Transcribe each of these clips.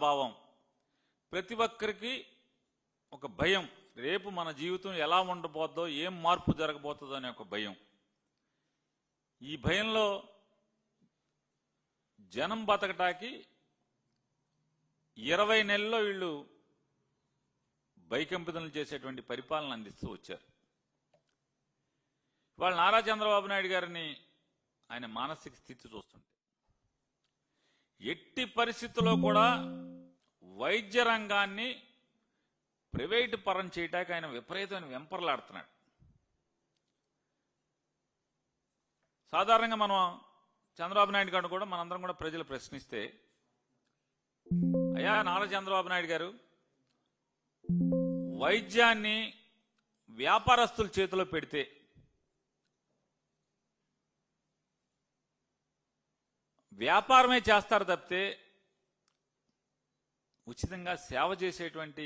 భావం, ప్రతి ఒక్కరికి ఒక భయం, రేపు మన జీవితం ఎలా ఉండబోద్దో, ఏం మార్పు జరగబోతుందో అనే ఒక భయం. ఈ భయంలో జనం బతకటానికి 20 నెలల్లో వీళ్ళు భయకంపితులు చేసేటువంటి పరిపాలన అందిస్తూ వచ్చారు. ఇవాళ నారా చంద్రబాబు నాయుడు గారిని ఆయన మానసిక స్థితి చూస్తుంటే ఎట్టి పరిస్థితుల్లో కూడా వైద్య రంగాన్ని ప్రైవేటు పరం చేయటానికి ఆయన విపరీతమైన వెంపర్లాడుతున్నాడు. సాధారణంగా మనం చంద్రబాబు నాయుడు గారిని కూడా మనందరం కూడా ప్రజలు ప్రశ్నిస్తే, అయ్యా నారా చంద్రబాబు నాయుడు గారు, వైద్యాన్ని వ్యాపారస్తుల చేతిలో పెడితే వ్యాపారమే చేస్తారు తప్పితే ఉచితంగా సేవ చేసేటువంటి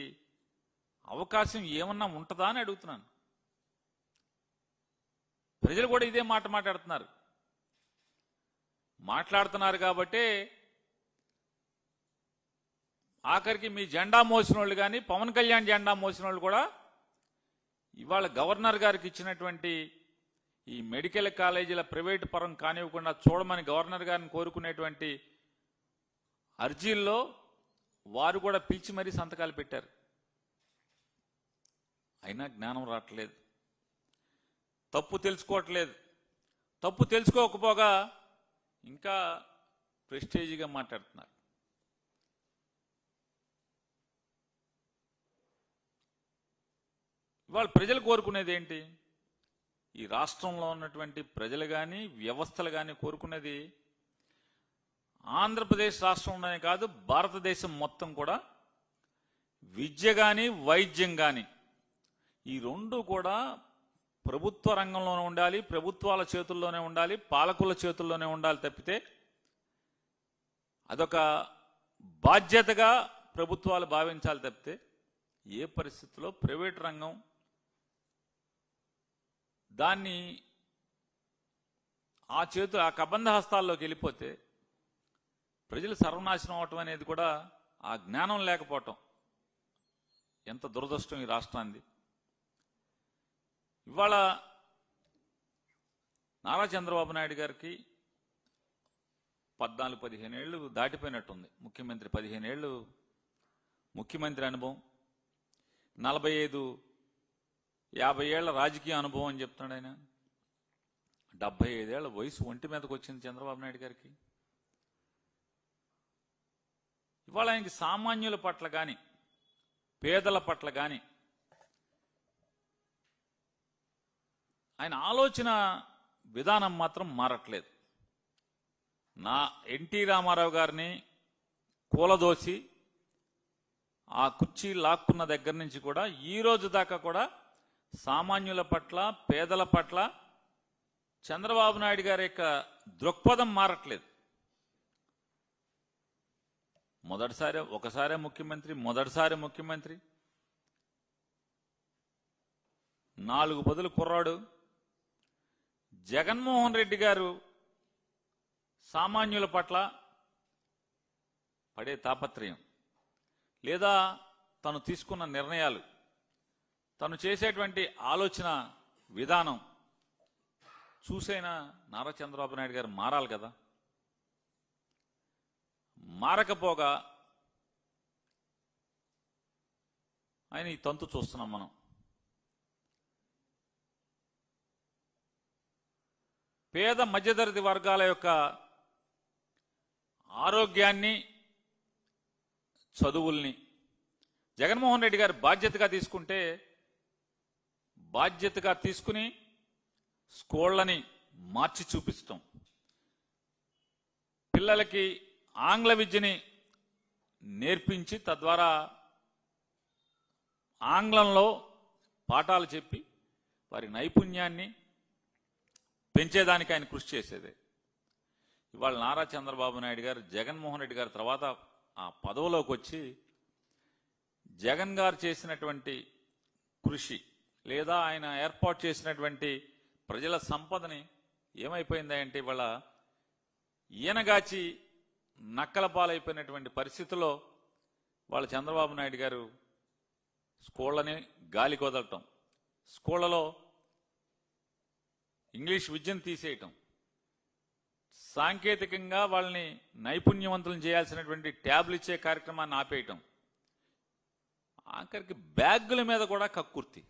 అవకాశం ఏమన్నా ఉంటుందా అని అడుగుతున్నాను. ప్రజలు కూడా ఇదే మాట మాట్లాడుతున్నారు కాబట్టి ఆఖరికి మీ జెండా మోసిన వాళ్ళు కానీ, పవన్ కళ్యాణ్ జెండా మోసిన వాళ్ళు కూడా ఇవాళ గవర్నర్ గారికి ఇచ్చినటువంటి ఈ మెడికల్ కాలేజీల ప్రైవేటు పరం కానివ్వకుండా చూడమని గవర్నర్ గారిని కోరుకునేటువంటి అర్జీల్లో వారు కూడా పిలిచి మరీ సంతకాలు పెట్టారు. అయినా జ్ఞానం రావట్లేదు, తప్పు తెలుసుకోవట్లేదు. తప్పు తెలుసుకోకపోగా ఇంకా ప్రెస్టేజీగా మాట్లాడుతున్నారు. ఇవాళ ప్రజలు కోరుకునేది ఏంటి? ఈ రాష్ట్రంలో ఉన్నటువంటి ప్రజలు కానీ, వ్యవస్థలు కానీ కోరుకునేది ఆంధ్రప్రదేశ్ రాష్ట్రంలోనే కాదు, భారతదేశం మొత్తం కూడా విద్య కానీ, వైద్యం కానీ ఈ రెండు కూడా ప్రభుత్వ రంగంలోనే ఉండాలి, ప్రభుత్వాల చేతుల్లోనే ఉండాలి, పాలకుల చేతుల్లోనే ఉండాలి తప్పితే అదొక బాధ్యతగా ప్రభుత్వాలు భావించాలి తప్పితే ఏ పరిస్థితుల్లో ప్రైవేట్ రంగం దాన్ని ఆ కబంధ హస్తాల్లోకి వెళ్ళిపోతే ప్రజలు సర్వనాశనం అవటం అనేది కూడా ఆ జ్ఞానం లేకపోవటం ఎంత దురదృష్టం ఈ రాష్ట్రాన్ని. ఇవాళ నారా చంద్రబాబు నాయుడు గారికి 14-15 ఏళ్ళు దాటిపోయినట్టుంది. ముఖ్యమంత్రి 15 ఏళ్ళు ముఖ్యమంత్రి అనుభవం, 45-50 ఏళ్ల రాజకీయ అనుభవం అని చెప్తున్నాడు ఆయన. 75 ఏళ్ల వయసు ఒంటి మీదకి వచ్చింది చంద్రబాబు నాయుడు గారికి. ఇవాళ ఆయనకి సామాన్యుల పట్ల కానీ, పేదల పట్ల కానీ ఆయన ఆలోచన విధానం మాత్రం మారట్లేదు. ఎన్టీ రామారావు గారిని కూలదోసి ఆ కుర్చీ లాక్కున్న దగ్గర నుంచి కూడా ఈ రోజు దాకా కూడా సామాన్యుల పట్ల, పేదల పట్ల చంద్రబాబు నాయుడు గారి యొక్క దృక్పథం మారట్లేదు. ఒకసారి ముఖ్యమంత్రి 4 బదులు కుర్రాడు. జగన్మోహన్ రెడ్డి గారు సామాన్యుల పట్ల పడే తాపత్రయం, లేదా తను తీసుకున్న నిర్ణయాలు, తను చేసేటువంటి ఆలోచన విధానం చూసైనా నారా చంద్రబాబు నాయుడు గారు మారాలి కదా. మారకపోగా ఆయన ఈ తంతు చూస్తున్నాం మనం. పేద మధ్యతరగతి వర్గాల యొక్క ఆరోగ్యాన్ని, చదువుల్ని జగన్మోహన్ రెడ్డి గారు బాధ్యతగా తీసుకుని స్కూళ్ళని మార్చి చూపించటం, పిల్లలకి ఆంగ్ల విద్యని నేర్పించి తద్వారా ఆంగ్లంలో పాఠాలు చెప్పి వారి నైపుణ్యాన్ని పెంచేదానికి ఆయన కృషి చేసేదే. ఇవాళ నారా చంద్రబాబు నాయుడు గారు జగన్మోహన్ రెడ్డి గారి తర్వాత ఆ పదవిలోకి వచ్చి జగన్ గారు చేసినటువంటి కృషి, లేదా ఆయన ఏర్పాటు చేసినటువంటి ప్రజల సంపదని ఏమైపోయిందంటే ఇవాళ ఈయనగాచి నక్కల పాలైపోయినటువంటి పరిస్థితుల్లో వాళ్ళ చంద్రబాబు నాయుడు గారు స్కూళ్ళని గాలి కొదలటం, స్కూళ్ళలో ఇంగ్లీష్ విద్యను తీసేయటం, సాంకేతికంగా వాళ్ళని నైపుణ్యవంతులను చేయాల్సినటువంటి ట్యాబ్లు ఇచ్చే కార్యక్రమాన్ని ఆపేయటం, ఆఖరికి బ్యాగుల మీద కూడా కక్కుర్తి,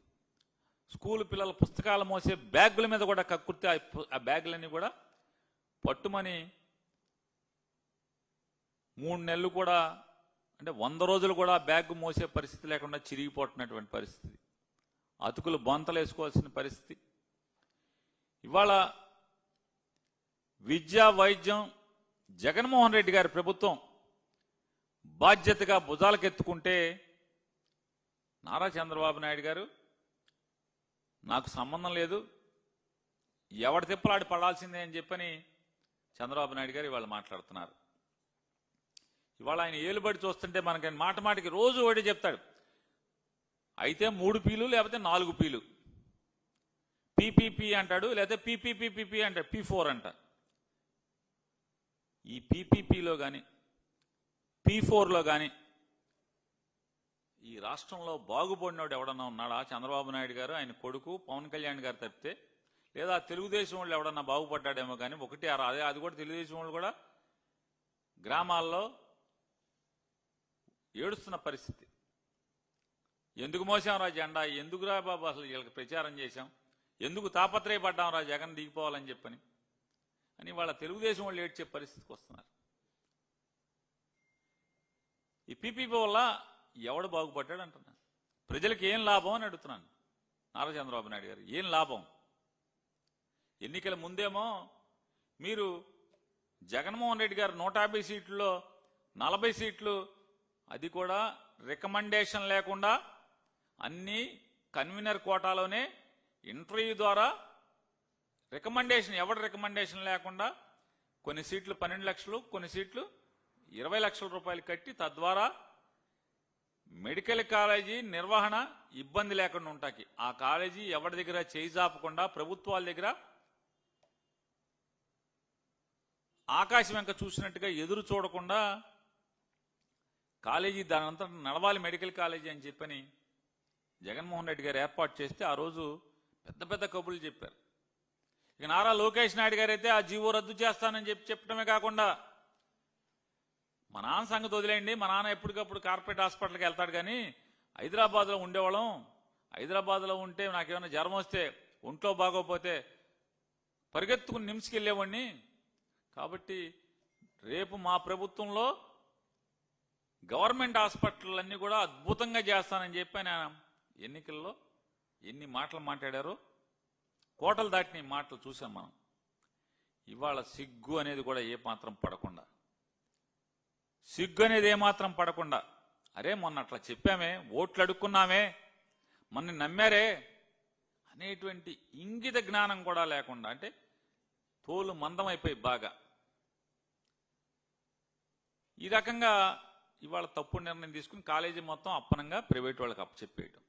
స్కూల్ పిల్లల పుస్తకాలు మోసే బ్యాగుల మీద కూడా కక్కుర్తి. ఆ బ్యాగులన్నీ కూడా పట్టుమని 3 నెలలు కూడా, అంటే 100 రోజులు కూడా బ్యాగ్ మోసే పరిస్థితి లేకుండా చిరిగిపోతున్నటువంటి పరిస్థితి, అతుకులు బొంతలు వేసుకోవాల్సిన పరిస్థితి. ఇవాళ విద్యా వైద్యం జగన్మోహన్ రెడ్డి గారి ప్రభుత్వం బాధ్యతగా భుజాలకెత్తుకుంటే నారా చంద్రబాబు నాయుడు గారు నాకు సంబంధం లేదు, ఎవడి తిప్పలాడి పడాల్సిందే అని చెప్పని చంద్రబాబు నాయుడు గారు ఇవాళ మాట్లాడుతున్నారు. ఇవాళ ఆయన ఏలుబడి చూస్తుంటే మనకి మాట మాటికి రోజు ఒకటి చెప్తాడు, అయితే 3 పీలు లేకపోతే 4 పీలు, పీపీపీ అంటాడు, లేకపోతే పీపీపీపీ అంటాడు, P4 అంట. ఈ పీపీపీలో కానీ P4లో కానీ ఈ రాష్ట్రంలో బాగుపడినోడు ఎవడన్నా ఉన్నాడా? చంద్రబాబు నాయుడు గారు, ఆయన కొడుకు పవన్ కళ్యాణ్ గారు తప్పితే, లేదా తెలుగుదేశం వాళ్ళు ఎవడన్నా బాగుపడ్డాడేమో కానీ ఒకటి అదే, అది కూడా తెలుగుదేశం వాళ్ళు కూడా గ్రామాల్లో ఏడుస్తున్న పరిస్థితి. ఎందుకు మోసాం రా జెండా, ఎందుకురా బాబు అసలు వీళ్ళకి ప్రచారం చేశాం, ఎందుకు తాపత్రయపడ్డాం రా జగన్ దిగిపోవాలని చెప్పని అని వాళ్ళ తెలుగుదేశం వాళ్ళు ఏడ్చే పరిస్థితికి వస్తున్నారు. ఈ పీపీపీ వల్ల ఎవడు బాగుపడ్డాడు అంటున్నాను. ప్రజలకు ఏం లాభం అని అడుగుతున్నాను నారా చంద్రబాబు నాయుడు గారు, ఏం లాభం? ఎన్నికల ముందేమో మీరు జగన్మోహన్ రెడ్డి గారు 150 సీట్లలో 40 సీట్లు, అది కూడా రికమెండేషన్ లేకుండా, అన్ని కన్వీనర్ కోటాలోనే ఇంటర్వ్యూ ద్వారా రికమెండేషన్, ఎవరి రికమెండేషన్ లేకుండా కొన్ని సీట్లు 12 లక్షలు, కొన్ని సీట్లు 20 లక్షల రూపాయలు కట్టి, తద్వారా మెడికల్ కాలేజీ నిర్వహణ ఇబ్బంది లేకుండా ఉంటాకి, ఆ కాలేజీ ఎవరి దగ్గర చేయి జాపకుండా, ప్రభుత్వాల దగ్గర ఆకాశం వెంక చూసినట్టుగా ఎదురు చూడకుండా కాలేజీ దానంతా నడవాలి మెడికల్ కాలేజీ అని చెప్పని జగన్మోహన్ రెడ్డి గారు ఏర్పాటు చేస్తే ఆ రోజు పెద్ద పెద్ద కబుర్లు చెప్పారు. ఇక నారా లోకేష్ నాయుడు గారు అయితే ఆ జీవో రద్దు చేస్తానని చెప్పడమే కాకుండా, మా నాన్న సంగతి వదిలేయండి, మా నాన్న ఎప్పటికప్పుడు కార్పొరేట్ హాస్పిటల్కి వెళ్తాడు, కానీ హైదరాబాద్లో ఉండేవాళ్ళం, హైదరాబాద్లో ఉంటే నాకేమైనా జ్వరం వస్తే, ఒంట్లో బాగోపోతే పరిగెత్తుకుని నిమ్స్కి వెళ్ళేవాడిని, కాబట్టి రేపు మా ప్రభుత్వంలో గవర్నమెంట్ హాస్పిటల్ అన్నీ కూడా అద్భుతంగా చేస్తానని చెప్పి ఆయన ఎన్నికల్లో ఎన్ని మాటలు మాట్లాడారో, కోటలు దాటిన మాటలు చూసాం మనం. ఇవాళ సిగ్గు అనేది కూడా ఏమాత్రం పడకుండా, సిగ్గు అనేది ఏమాత్రం పడకుండా, అరే మొన్న అట్లా చెప్పామే, ఓట్లు అడుక్కున్నామే, మన నమ్మారే అనేటువంటి ఇంగిత జ్ఞానం కూడా లేకుండా, అంటే తోలు మందమైపోయి బాగా ఈ రకంగా ఇవాళ తప్పుడు నిర్ణయం తీసుకుని కాలేజీ మొత్తం అప్పనంగా ప్రైవేట్ వాళ్ళకి అప్పచెప్పేయటం.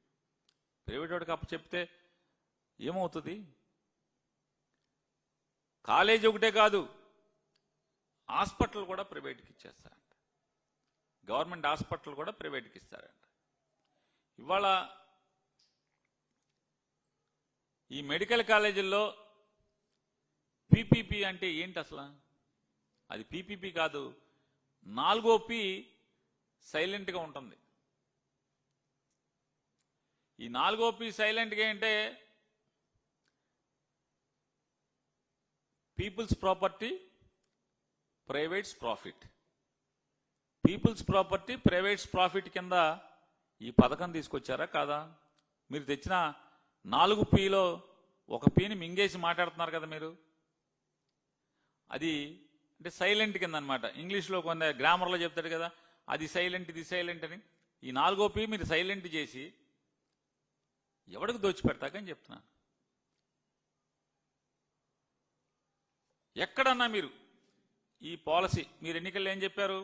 ప్రైవేట్ వాడికి అప్పచెప్తే ఏమవుతుంది? కాలేజీ ఒకటే కాదు, హాస్పిటల్ కూడా ప్రైవేట్కి ఇచ్చేస్తారంట, గవర్నమెంట్ హాస్పిటల్ కూడా ప్రైవేట్కి ఇస్తారంట. ఇవాళ ఈ మెడికల్ కాలేజీల్లో పీపీపీ అంటే ఏంటి అసలు? అది పీపీపీ కాదు, 4వ పీ సైలెంట్గా ఉంటుంది. ఈ 4వ పీ సైలెంట్గా అంటే people's property, privates profit. People's property, privates profit కింద ఈ పథకం తీసుకొచ్చారా కాదా? మీరు తెచ్చిన 4 పీలో 1 పీని మింగేసి మాట్లాడుతున్నారు కదా మీరు. అది అంటే సైలెంట్ కింద అనమాట. ఇంగ్లీష్లో కొంత గ్రామర్లో చెప్తాడు కదా, అది సైలెంట్, ఇది సైలెంట్ అని. ఈ 4వ పీ మీరు సైలెంట్ చేసి ఎవడికి దోచిపెడతాకని చెప్తున్నాను. ఎక్కడన్నా మీరు ఈ పాలసీ, మీరు ఎన్నికల్లో ఏం చెప్పారు?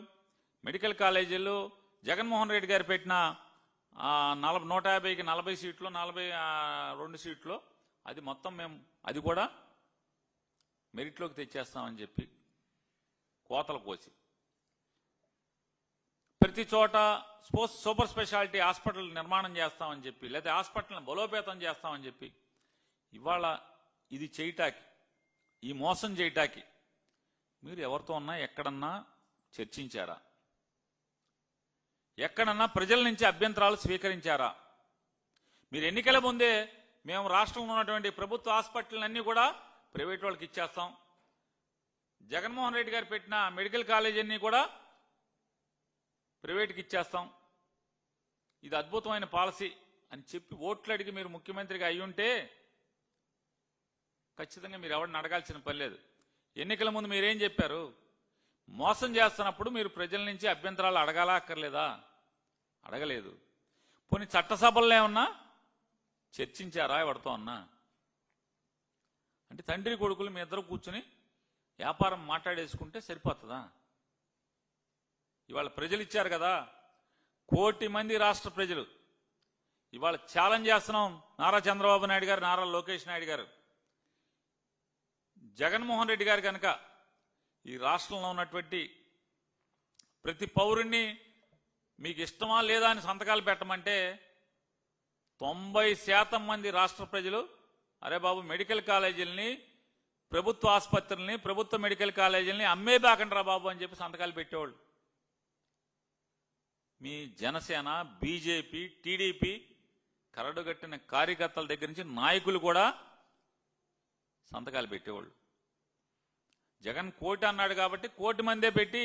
మెడికల్ కాలేజీల్లో జగన్మోహన్ రెడ్డి గారు పెట్టిన 150కి 40 సీట్లు, 42 సీట్లు, అది మొత్తం మేము అది కూడా మెరిట్లోకి తెచ్చేస్తామని చెప్పి కోతలు కోసి ప్రతి చోట సూపర్ స్పెషాలిటీ హాస్పిటల్ నిర్మాణం చేస్తామని చెప్పి, లేదా హాస్పిటల్ని బలోపేతం చేస్తామని చెప్పి, ఇవాళ ఇది చేయటానికి, ఈ మోసం చేయటానికి మీరు ఎవరితో ఉన్నా ఎక్కడన్నా చర్చించారా? ఎక్కడన్నా ప్రజల నుంచి అభ్యంతరాలు స్వీకరించారా? మీరు ఎన్నికల ముందే మేము రాష్ట్రంలో ఉన్నటువంటి ప్రభుత్వ హాస్పిటల్ కూడా ప్రైవేట్ వాళ్ళకి ఇచ్చేస్తాం, జగన్మోహన్ రెడ్డి గారు పెట్టిన మెడికల్ కాలేజ్ అన్ని కూడా ప్రైవేట్కి ఇచ్చేస్తాం, ఇది అద్భుతమైన పాలసీ అని చెప్పి ఓట్లు అడిగి మీరు ముఖ్యమంత్రిగా అయ్యుంటే ఖచ్చితంగా మీరు ఎవరిని అడగాల్సిన పని లేదు. ఎన్నికల ముందు మీరేం చెప్పారు? మోసం చేస్తున్నప్పుడు మీరు ప్రజల నుంచి అభ్యంతరాలు అడగాలా అక్కర్లేదా? అడగలేదు. పోనీ చట్టసభల్లో ఏమన్నా చర్చించారా ఎవరితో అన్నా? అంటే తండ్రి కొడుకులు మీ ఇద్దరు కూర్చుని వ్యాపారం మాట్లాడేసుకుంటే సరిపోతుందా? ఇవాళ ప్రజలు ఇచ్చారు కదా, 1 కోటి మంది రాష్ట్ర ప్రజలు ఇవాళ ఛాలెంజ్ చేస్తున్నాం. నారా చంద్రబాబు నాయుడు గారు, నారా లోకేష్ నాయుడు గారు, జగన్మోహన్ రెడ్డి గారు కనుక ఈ రాష్ట్రంలో ఉన్నటువంటి ప్రతి పౌరుణ్ణి మీకు ఇష్టమా లేదా అని సంతకాలు పెట్టమంటే 90% మంది రాష్ట్ర ప్రజలు అరే బాబు మెడికల్ కాలేజీలని, ప్రభుత్వ ఆసుపత్రుల్ని, ప్రభుత్వ మెడికల్ కాలేజీలని అమ్మేబాకండ్రా బాబు అని చెప్పి సంతకాలు పెట్టేవాళ్ళు. మీ జనసేన, బీజేపీ, టీడీపీ కరడుగట్టిన కార్యకర్తల దగ్గర నుంచి నాయకులు కూడా సంతకాలు పెట్టేవాళ్ళు. జగన్ 1 కోటి అన్నాడు కాబట్టి 1 కోటి మందే పెట్టి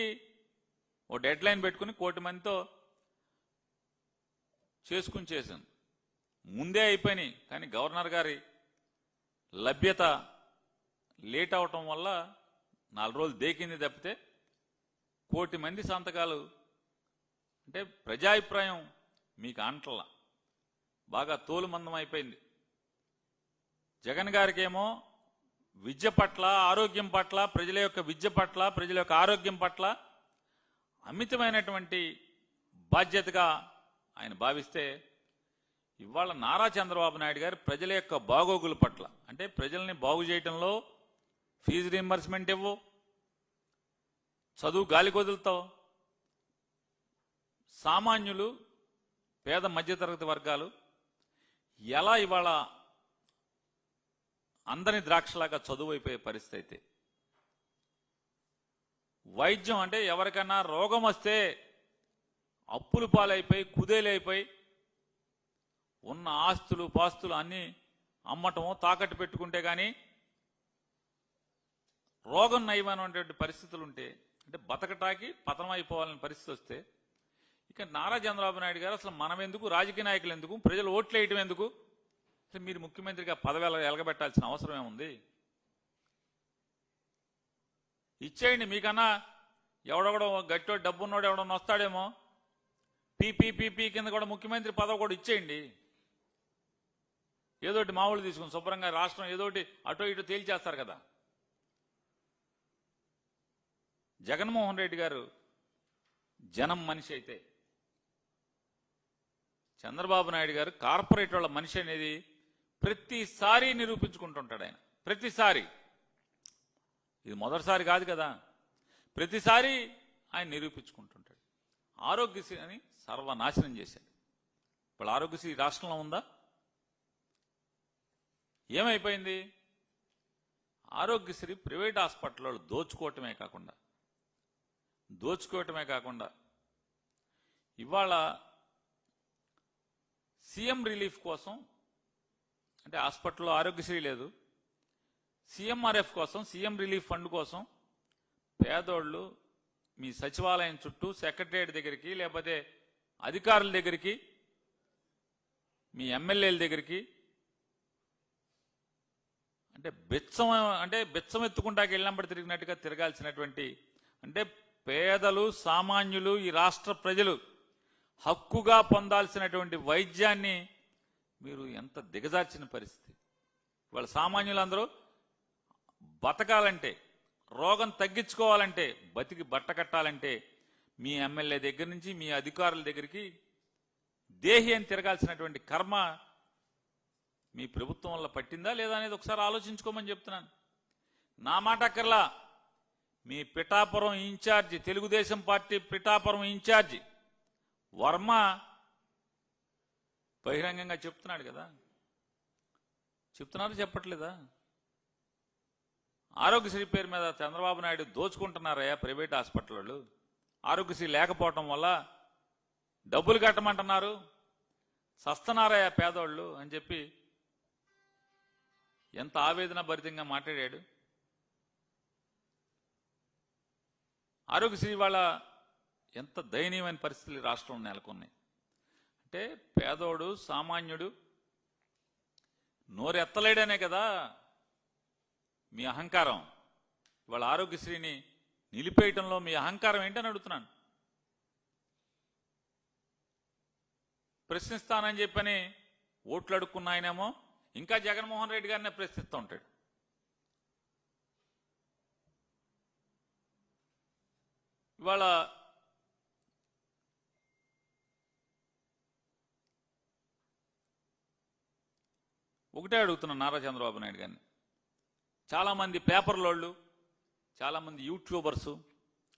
ఓ డెడ్ లైన్ పెట్టుకుని 1 కోటి మందితో చేశాను. ముందే అయిపోయినాయి. కానీ గవర్నర్ గారి లభ్యత లేట్ అవటం వల్ల 4 రోజులు దేకింది తప్పితే 1 కోటి మంది సంతకాలు అంటే ప్రజాభిప్రాయం మీకు అంటల బాగా తోలుమందం అయిపోయింది. జగన్ గారికేమో విద్య పట్ల, ఆరోగ్యం పట్ల, ప్రజల యొక్క విద్య పట్ల, ప్రజల యొక్క ఆరోగ్యం పట్ల అమితమైనటువంటి బాధ్యతగా ఆయన భావిస్తే, ఇవాళ నారా చంద్రబాబు నాయుడు గారు ప్రజల యొక్క బాగోగుల పట్ల, అంటే ప్రజల్ని బాగు చేయడంలో ఫీజు రీయింబర్స్మెంట్ ఇవ్వు, చదువు గాలి కొదులుతావు, సామాన్యులు, పేద మధ్యతరగతి వర్గాలు ఎలా ఇవాళ అందరి ద్రాక్షలాగా చదువు అయిపోయే పరిస్థితి. వైద్యం అంటే ఎవరికన్నా రోగం వస్తే అప్పులు పాలైపోయి, కుదేలైపోయి, ఉన్న ఆస్తులు పాస్తులు అన్నీ అమ్మటమో తాకట్టు పెట్టుకుంటే కానీ రోగం నయమైనటువంటి పరిస్థితులు ఉంటే, అంటే బతకటాకి పతనం అయిపోవాలని పరిస్థితి వస్తే, ఇక నారా చంద్రబాబు నాయుడు గారు అసలు మనం ఎందుకు, రాజకీయ నాయకులు ఎందుకు, ప్రజలు ఓట్లు వేయటం ఎందుకు, అసలు మీరు ముఖ్యమంత్రిగా పదవి ఎలగబెట్టాల్సిన అవసరం ఏముంది? ఇచ్చేయండి. మీకన్నా ఎవడెవడో గట్టో డబ్బున్నోడు ఎవడన్నా వస్తాడేమో, పీపీ కింద కూడా ముఖ్యమంత్రి పదవి కూడా ఇచ్చేయండి. ఏదోటి మామూలు తీసుకుని శుభ్రంగా రాష్ట్రం ఏదోటి అటో ఇటో తేల్చేస్తారు కదా. జగన్మోహన్ రెడ్డి గారు జనం మనిషి అయితే, చంద్రబాబు నాయుడు గారు కార్పొరేట్ వాళ్ళ మనిషి అనేది ప్రతిసారి నిరూపించుకుంటుంటాడు. ఆయన ప్రతిసారి, ఇది మొదటిసారి కాదు కదా, ప్రతిసారి ఆయన నిరూపించుకుంటుంటాడు. ఆరోగ్యశ్రీ అని సర్వనాశనం చేశాడు. ఇప్పుడు ఆరోగ్యశ్రీ రాష్ట్రంలో ఉందా? ఏమైపోయింది? ఆరోగ్యశ్రీ ప్రైవేట్ హాస్పిటల్లో దోచుకోవటమే కాకుండా ఇవాళ సీఎం రిలీఫ్ కోసం, అంటే హాస్పిటల్లో ఆరోగ్యశ్రీ లేదు, సీఎంఆర్ఎఫ్ కోసం, సీఎం రిలీఫ్ ఫండ్ కోసం పేదోళ్ళు మీ సచివాలయం చుట్టూ, సెక్రటరియట్ దగ్గరికి, లేకపోతే అధికారుల దగ్గరికి, మీ ఎమ్మెల్యేల దగ్గరికి అంటే బెచ్చం ఎత్తుకుంటాకి వెళ్ళినప్పుడు తిరిగినట్టుగా తిరగాల్సినటువంటి, అంటే పేదలు, సామాన్యులు, ఈ రాష్ట్ర ప్రజలు హక్కుగా పొందాల్సినటువంటి వైద్యాన్ని మీరు ఎంత దిగజార్చిన పరిస్థితి. వాళ్ళ సామాన్యులందరూ బతకాలంటే, రోగం తగ్గించుకోవాలంటే, బతికి బట్ట కట్టాలంటే మీ ఎమ్మెల్యే దగ్గర నుంచి మీ అధికారుల దగ్గరికి దేహి అని తిరగాల్సినటువంటి కర్మ మీ ప్రభుత్వం వల్ల పట్టిందా లేదా అనేది ఒకసారి ఆలోచించుకోమని చెప్తున్నాను. నా మాట అక్కర్లా, మీ Pithapuram incharge, Telugu Desam party Pithapuram incharge Varma బహిరంగంగా చెప్తున్నాడు కదా, చెప్తున్నారు చెప్పట్లేదా? ఆరోగ్యశ్రీ పేరు మీద చంద్రబాబు నాయుడు దోచుకుంటున్నారయ్యా ప్రైవేట్ హాస్పిటల్ వాళ్ళు. ఆరోగ్యశ్రీ లేకపోవటం వల్ల డబ్బులు కట్టమంటున్నారు, సస్తున్నారయ్యా పేదోళ్ళు అని చెప్పి ఎంత ఆవేదన భరితంగా మాట్లాడాడు. ఆరోగ్యశ్రీ వాళ్ళ ఎంత దయనీయమైన పరిస్థితులు రాష్ట్రంలో నెలకొన్నాయి అంటే, పేదోడు సామాన్యుడు నోరెత్తలేడనే కదా మీ అహంకారం. ఇవాళ ఆరోగ్యశ్రీని నిలిపేయటంలో మీ అహంకారం ఏంటని అడుగుతున్నాను. ప్రశ్నిస్తానని చెప్పని ఓట్లు అడుక్కున్న ఆయనేమో ఇంకా జగన్మోహన్ రెడ్డి గారినే ప్రశ్నిస్తూ ఉంటాడు. ఇవాళ ఒకటే అడుగుతున్నాను నారా చంద్రబాబు నాయుడు గారిని. చాలామంది పేపర్లోళ్ళు, చాలామంది యూట్యూబర్సు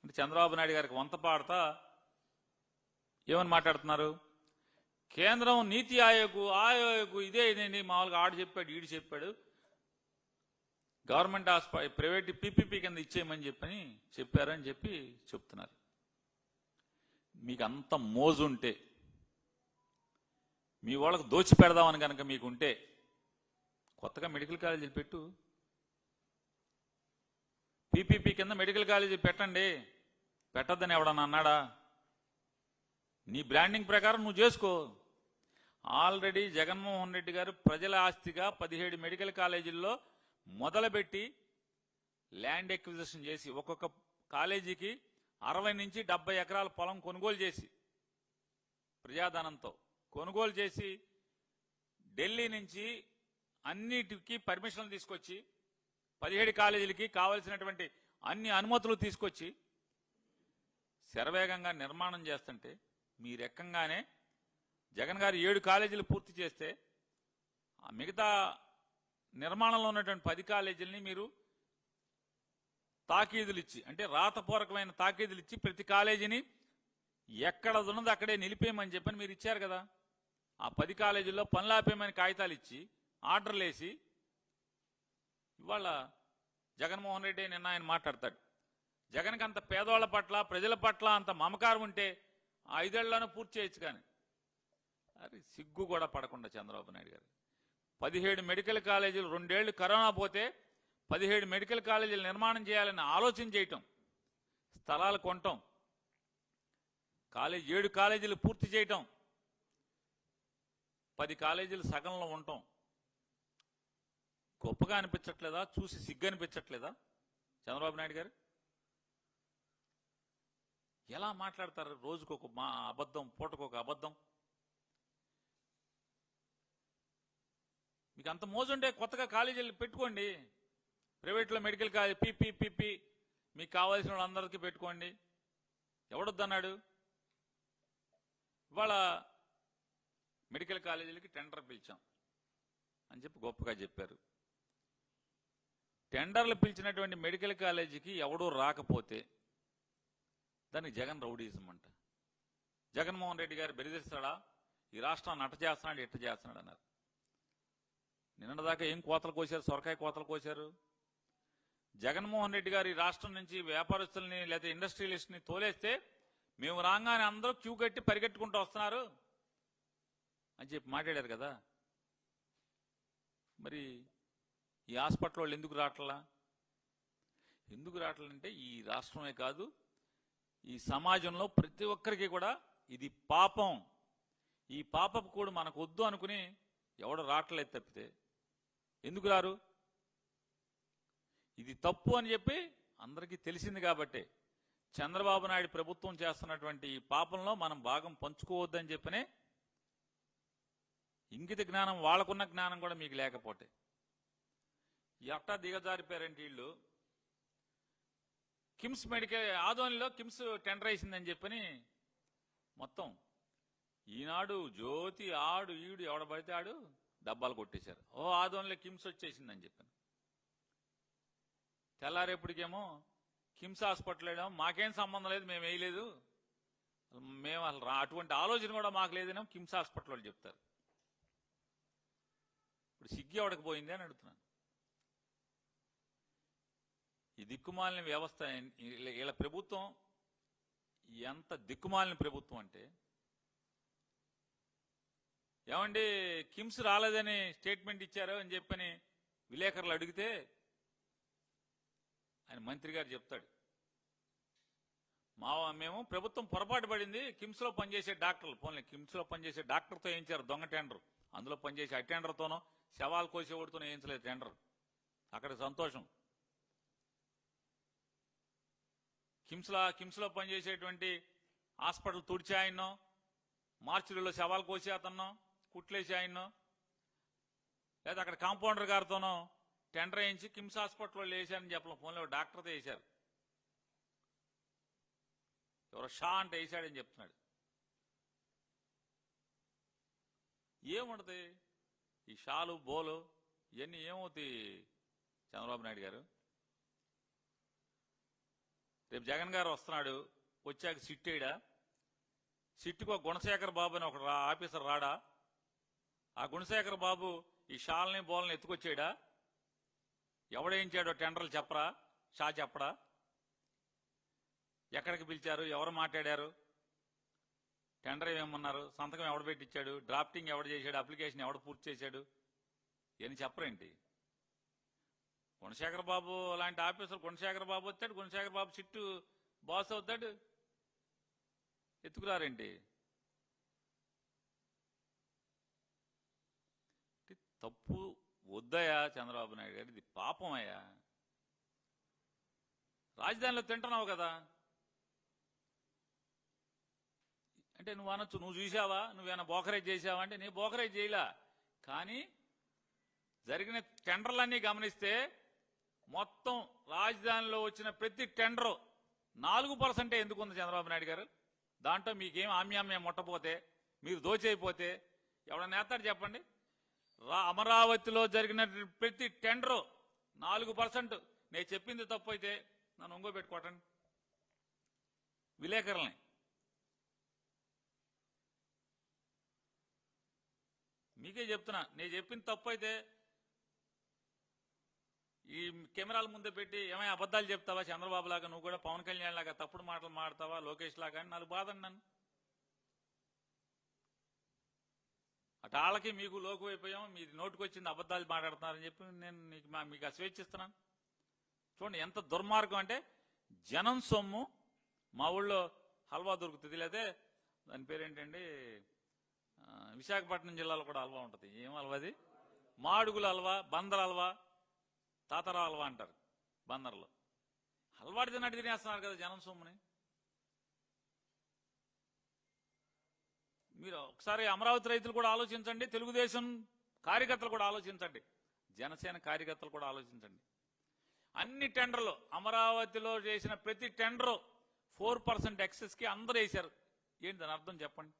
అంటే చంద్రబాబు నాయుడు గారికి వంత పాడతా ఏమని మాట్లాడుతున్నారు? కేంద్రం నీతి ఆయోగ్ ఇదే ఇదేంటి, మామూలుగా ఆడు చెప్పాడు ఈడు చెప్పాడు, గవర్నమెంట్ హాస్పిటల్ ప్రైవేట్ పీపీపీ కింద ఇచ్చేయమని చెప్పారని చెప్పి చెప్తున్నారు. మీకు అంత మోజుంటే, మీ వాళ్ళకు దోచి పెడదామని కనుక మీకుంటే కొత్తగా మెడికల్ కాలేజీలు పెట్టు, పీపీపీ కింద మెడికల్ కాలేజీ పెట్టండి. పెట్టద్దని ఎవడన్నా అన్నాడా? నీ బ్రాండింగ్ ప్రకారం నువ్వు చేసుకో. ఆల్రెడీ జగన్మోహన్ రెడ్డి గారు ప్రజల ఆస్తిగా 17 మెడికల్ కాలేజీల్లో మొదలుపెట్టి ల్యాండ్ ఎక్విజిషన్ చేసి ఒక్కొక్క కాలేజీకి 60 నుంచి 70 ఎకరాల పొలం కొనుగోలు చేసి ప్రజాధనంతో కొనుగోలు చేసి ఢిల్లీ నుంచి అన్నిటికీ పర్మిషన్లు తీసుకొచ్చి 17 కాలేజీలకి కావలసినటువంటి అన్ని అనుమతులు తీసుకొచ్చి శరవేగంగా నిర్మాణం చేస్తుంటే మీ రెక్కంగానే జగన్ గారు 7 కాలేజీలు పూర్తి చేస్తే ఆ మిగతా నిర్మాణంలో ఉన్నటువంటి 10 కాలేజీలని మీరు తాకీదులు ఇచ్చి, అంటే రాతపూర్వకమైన తాకీదులు ఇచ్చి ప్రతి కాలేజీని ఎక్కడ ఉన్నది అక్కడే నిలిపేయమని చెప్పని మీరు ఇచ్చారు కదా. ఆ 10 కాలేజీల్లో పనులాపేయమని కాగితాలు ఇచ్చి ఆర్డర్లు వేసి ఇవాళ జగన్మోహన్ రెడ్డి నిన్న ఆయన మాట్లాడతాడు. జగన్కి అంత పేదవాళ్ల పట్ల ప్రజల పట్ల అంత మమకారం ఉంటే 5 ఏళ్లను పూర్తి చేయొచ్చు. కానీ అది సిగ్గు కూడా పడకుండా చంద్రబాబు నాయుడు గారు 17 మెడికల్ కాలేజీలు 2 ఏళ్లు కరోనా పోతే 17 మెడికల్ కాలేజీలు నిర్మాణం చేయాలని ఆలోచన చేయటం, స్థలాలు కొనటం, 7 కాలేజీలు పూర్తి చేయటం, 10 కాలేజీలు సగంలో ఉండటం గొప్పగా అనిపించట్లేదా? చూసి సిగ్గు అనిపించట్లేదా చంద్రబాబు నాయుడు గారు? ఎలా మాట్లాడతారు? రోజుకొక అబద్ధం, పూటకొక అబద్ధం. మీకు అంత మోజుంటే కొత్తగా కాలేజీలు పెట్టుకోండి. ప్రైవేట్లో మెడికల్ కాలేజ్ పీపీ మీకు కావాల్సిన వాళ్ళందరికీ పెట్టుకోండి. ఎవడొద్దన్నాడు? ఇవాళ మెడికల్ కాలేజీలకి టెండర్ పిలిచాం అని చెప్పి గొప్పగా చెప్పారు. టెండర్లు పిలిచినటువంటి మెడికల్ కాలేజీకి ఎవడూ రాకపోతే దానికి జగన్ రౌడీజం అంట. జగన్మోహన్ రెడ్డి గారు బెదిరిస్తాడా? ఈ రాష్ట్రాన్ని అట్ట చేస్తున్నాడు ఇట్ట చేస్తున్నాడు అన్నారు. నిన్నదాకా ఏం కోతలు కోసారు? సొరకాయ కోతలు కోసారు. జగన్మోహన్ రెడ్డి గారు ఈ రాష్ట్రం నుంచి వ్యాపారస్తుల్ని లేదా ఇండస్ట్రియలిస్ట్ని తోలేస్తే మేము రాగానే అందరూ క్యూ కట్టి పరిగెట్టుకుంటూ వస్తున్నారు అని చెప్పి మాట్లాడారు కదా. మరి ఈ హాస్పిటల్ వాళ్ళు ఎందుకు రావట్లా? ఎందుకు రావట్లంటే ఈ రాష్ట్రమే కాదు, ఈ సమాజంలో ప్రతి ఒక్కరికి కూడా ఇది పాపం. ఈ పాపపు కూడా మనకు వద్దు అనుకుని ఎవడు రావట్లేదు తప్పితే ఎందుకు రారు? ఇది తప్పు అని చెప్పి అందరికీ తెలిసింది కాబట్టి చంద్రబాబు నాయుడు ప్రభుత్వం చేస్తున్నటువంటి ఈ పాపంలో మనం భాగం పంచుకోవద్దని చెప్పనే ఇంగిత జ్ఞానం, వాళ్ళకున్న జ్ఞానం కూడా మీకు లేకపోతే ఎట్టా దిగజారిపోయారంటే వీళ్ళు. కిమ్స్ మెడికల్ ఆదోనిలో కిమ్స్ టెండర్ వేసిందని చెప్పని మొత్తం ఈనాడు జ్యోతి ఆడు ఈడు ఎవడ పడితే ఆడు డబ్బాలు కొట్టేశారు. ఆదోనిలో కిమ్స్ వచ్చేసిందని చెప్పాను. తెల్లారేపటికేమో కిమ్స్ హాస్పిటల్ వేయడం మాకేం సంబంధం లేదు, మేము వేయలేదు మేము అసలు అటువంటి ఆలోచన కూడా మాకు లేదని కిమ్స్ హాస్పిటల్ వాళ్ళు చెప్తారు. ఇప్పుడు సిగ్గి ఎవడికి పోయింది అని అడుగుతున్నాను. ఈ దిక్కుమాలిన వ్యవస్థ, వీళ్ళ ప్రభుత్వం ఎంత దిక్కుమాలిన ప్రభుత్వం అంటే, ఏమండి కిమ్స్ రాలేదని స్టేట్మెంట్ ఇచ్చారు అని చెప్పని విలేకరులు అడిగితే ఆయన మంత్రి గారు చెప్తాడు, మేము ప్రభుత్వం పొరపాటు పడింది, కిమ్స్ లో పనిచేసే డాక్టర్లు, పోన్లే కిమ్స్ లో పనిచేసే డాక్టర్తో వేయించారు దొంగ టెండర్, అందులో పనిచేసే అటెండర్తోనో శవాలు కోసేవాడితోనో వేయించలేదు టెండర్, అక్కడ సంతోషం. కిమ్స్ లో పనిచేసేటువంటి హాస్పిటల్ తుడిచి ఆయన్నో, మార్చిలో శవాలు కోసి అతన్నో, కుట్లేసి ఆయన్నో, లేదా అక్కడ కాంపౌండర్ గారితోనో టెండర్ వేయించి కిమ్స్ హాస్పిటల్లో వేసారని చెప్పలేం, ఫోన్లో డాక్టర్తో వేశారు. ఎవరో షా అంటే వేసాడని చెప్తున్నాడు. ఏముంటది ఈ షాలు బోలు ఇవన్నీ ఏమవుతాయి చంద్రబాబు నాయుడు గారు? రేపు జగన్ గారు వస్తున్నాడు, వచ్చాక సిట్టేయడా? సిట్టుకు ఒక గుణశేఖర్ బాబు అని ఒక ఆఫీసర్ రాడా? ఆ గుణశేఖర్ బాబు ఈ షాల్ని బోల్ని ఎత్తుకొచ్చాడా? ఎవడేయించాడో టెండర్లు చెప్పరా? షా చెప్పడా? ఎక్కడికి పిలిచారు? ఎవరు మాట్లాడారు? టెండర్ ఏమన్నారు? సంతకం ఎవడు పెట్టించాడు? డ్రాఫ్టింగ్ ఎవడు చేశాడు? అప్లికేషన్ ఎవడు పూర్తి చేశాడు? ఏం చెప్పరేంటి? గుణశేఖర్ బాబు లాంటి ఆఫీసర్ గుణశేఖర్ బాబు వస్తాడు, గుణశేఖర్ బాబు సిట్టు బాస్ అవుతాడు, ఎత్తుకురారేంటి? తప్పు వద్దయా చంద్రబాబు నాయుడు గారు, ఇది పాపం అయ్యా. రాజధానిలో తింటున్నావు కదా అంటే నువ్వు అనొచ్చు, నువ్వు చూసావా, నువ్వేమైనా బోకరేజ్ చేసావా అంటే, నేను బోకరేజ్ చేయలా. కానీ జరిగిన టెండర్లన్నీ గమనిస్తే మొత్తం రాజధానిలో వచ్చిన ప్రతి టెండరు 4% ఎందుకు ఉంది చంద్రబాబు నాయుడు గారు? దాంట్లో మీకేం ఆమ్యామ్యం ముట్టపోతే, మీరు దోచైపోతే ఎవడన్నా నేస్తాడు చెప్పండి? అమరావతిలో జరిగిన ప్రతి టెండరు 4%. నేను చెప్పింది తప్పు అయితే నన్ను ఒంగోబెట్టుకోవటండి విలేకరుల్ని. మీకే చెప్తున్నా, నేను చెప్పింది తప్పు అయితే ఈ కెమెరాల ముందే పెట్టి ఏమైనా అబద్ధాలు చెప్తావా చంద్రబాబు లాగా, నువ్వు కూడా పవన్ కళ్యాణ్ లాగా తప్పుడు మాటలు మాడతావా, లోకేష్ లాగా అని నాకు బాధండి. నన్ను అటు వాళ్ళకి మీకు లోకు అయిపోయాం, మీరు నోటుకు వచ్చింది అబద్ధాలు మాట్లాడుతున్నారని చెప్పి నేను మీకు స్వేచ్ఛిస్తున్నాను. చూడండి ఎంత దుర్మార్గం అంటే, జనం సొమ్ము. మా ఊళ్ళో హల్వా దొరుకుతుంది, లేదా దాని పేరేంటండి, విశాఖపట్నం జిల్లాలో కూడా హల్వా ఉంటుంది. ఏం హల్వా అది? మాడుగుల హల్వా, బందర్ హల్వా, తాతరా హల్వా అంటారు బందర్లో. హల్వాడి తిన్నట్టు తినేస్తున్నారు కదా జనం సొమ్ముని. మీరు ఒకసారి అమరావతి రైతులు కూడా ఆలోచించండి, తెలుగుదేశం కార్యకర్తలు కూడా ఆలోచించండి, జనసేన కార్యకర్తలు కూడా ఆలోచించండి. అన్ని టెండర్లు అమరావతిలో చేసిన ప్రతి టెండరు 4% ఎక్సెస్ కి అందరూ వేశారు. ఏంటి దాని అర్థం చెప్పండి?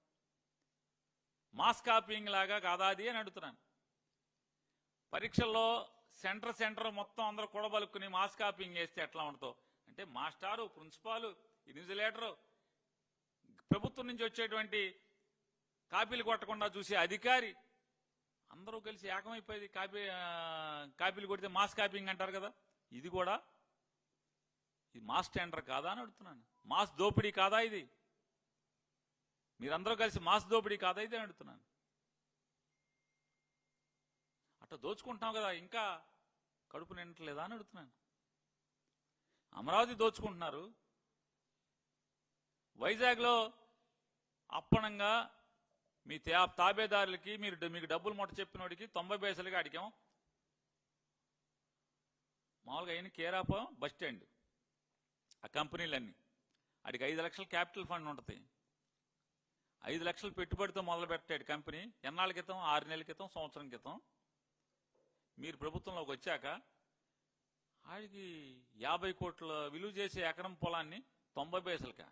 మాస్ కాపీయింగ్ లాగా కాదా అది అని అడుగుతున్నాను. పరీక్షల్లో సెంటర్ మొత్తం అందరూ కూడబలుక్కుని మాస్ కాపీయింగ్ చేస్తే ఎట్లా ఉంటుందో అంటే, మాస్టారు, ప్రిన్సిపాలు, ఇన్విజిలేటరు, ప్రభుత్వం నుంచి వచ్చేటువంటి కాపీలు కొట్టకుండా చూసే అధికారి అందరూ కలిసి ఏకమైపోయేది కాపీలు కొడితే మాస్ కాపీయింగ్ అంటారు కదా. ఇది కూడా ఇది మాస్ టెండర్ కాదా అని అడుగుతున్నాను. మాస్ దోపిడీ కాదా ఇది? మీరందరూ కలిసి మాస్ దోపిడీ కాదా ఇది అని అడుగుతున్నాను. అట్లా దోచుకుంటున్నావు కదా, ఇంకా కడుపు నిండట్లేదా అని అడుగుతున్నాను. అమరావతి దోచుకుంటున్నారు, వైజాగ్లో అప్పనంగా మీ తాబేదారులకి మీకు డబ్బులు మొట్ట చెప్పినోడికి 90 పైసలుగా అడిగాం. మామూలుగా అయిన కేరాపం బస్ స్టాండ్ ఆ కంపెనీలన్నీ అడిగి 5 లక్షల క్యాపిటల్ ఫండ్ ఉంటుంది. 5 లక్షలు పెట్టుబడితో మొదలు పెట్టాడు కంపెనీ. ఎన్నాళ్ళ క్రితం? 6 నెలల క్రితం, సంవత్సరం క్రితం. మీరు ప్రభుత్వంలోకి వచ్చాక ఆడికి 50 కోట్ల విలువ చేసే ఎకరం పొలాన్ని 90 పైసలుగా.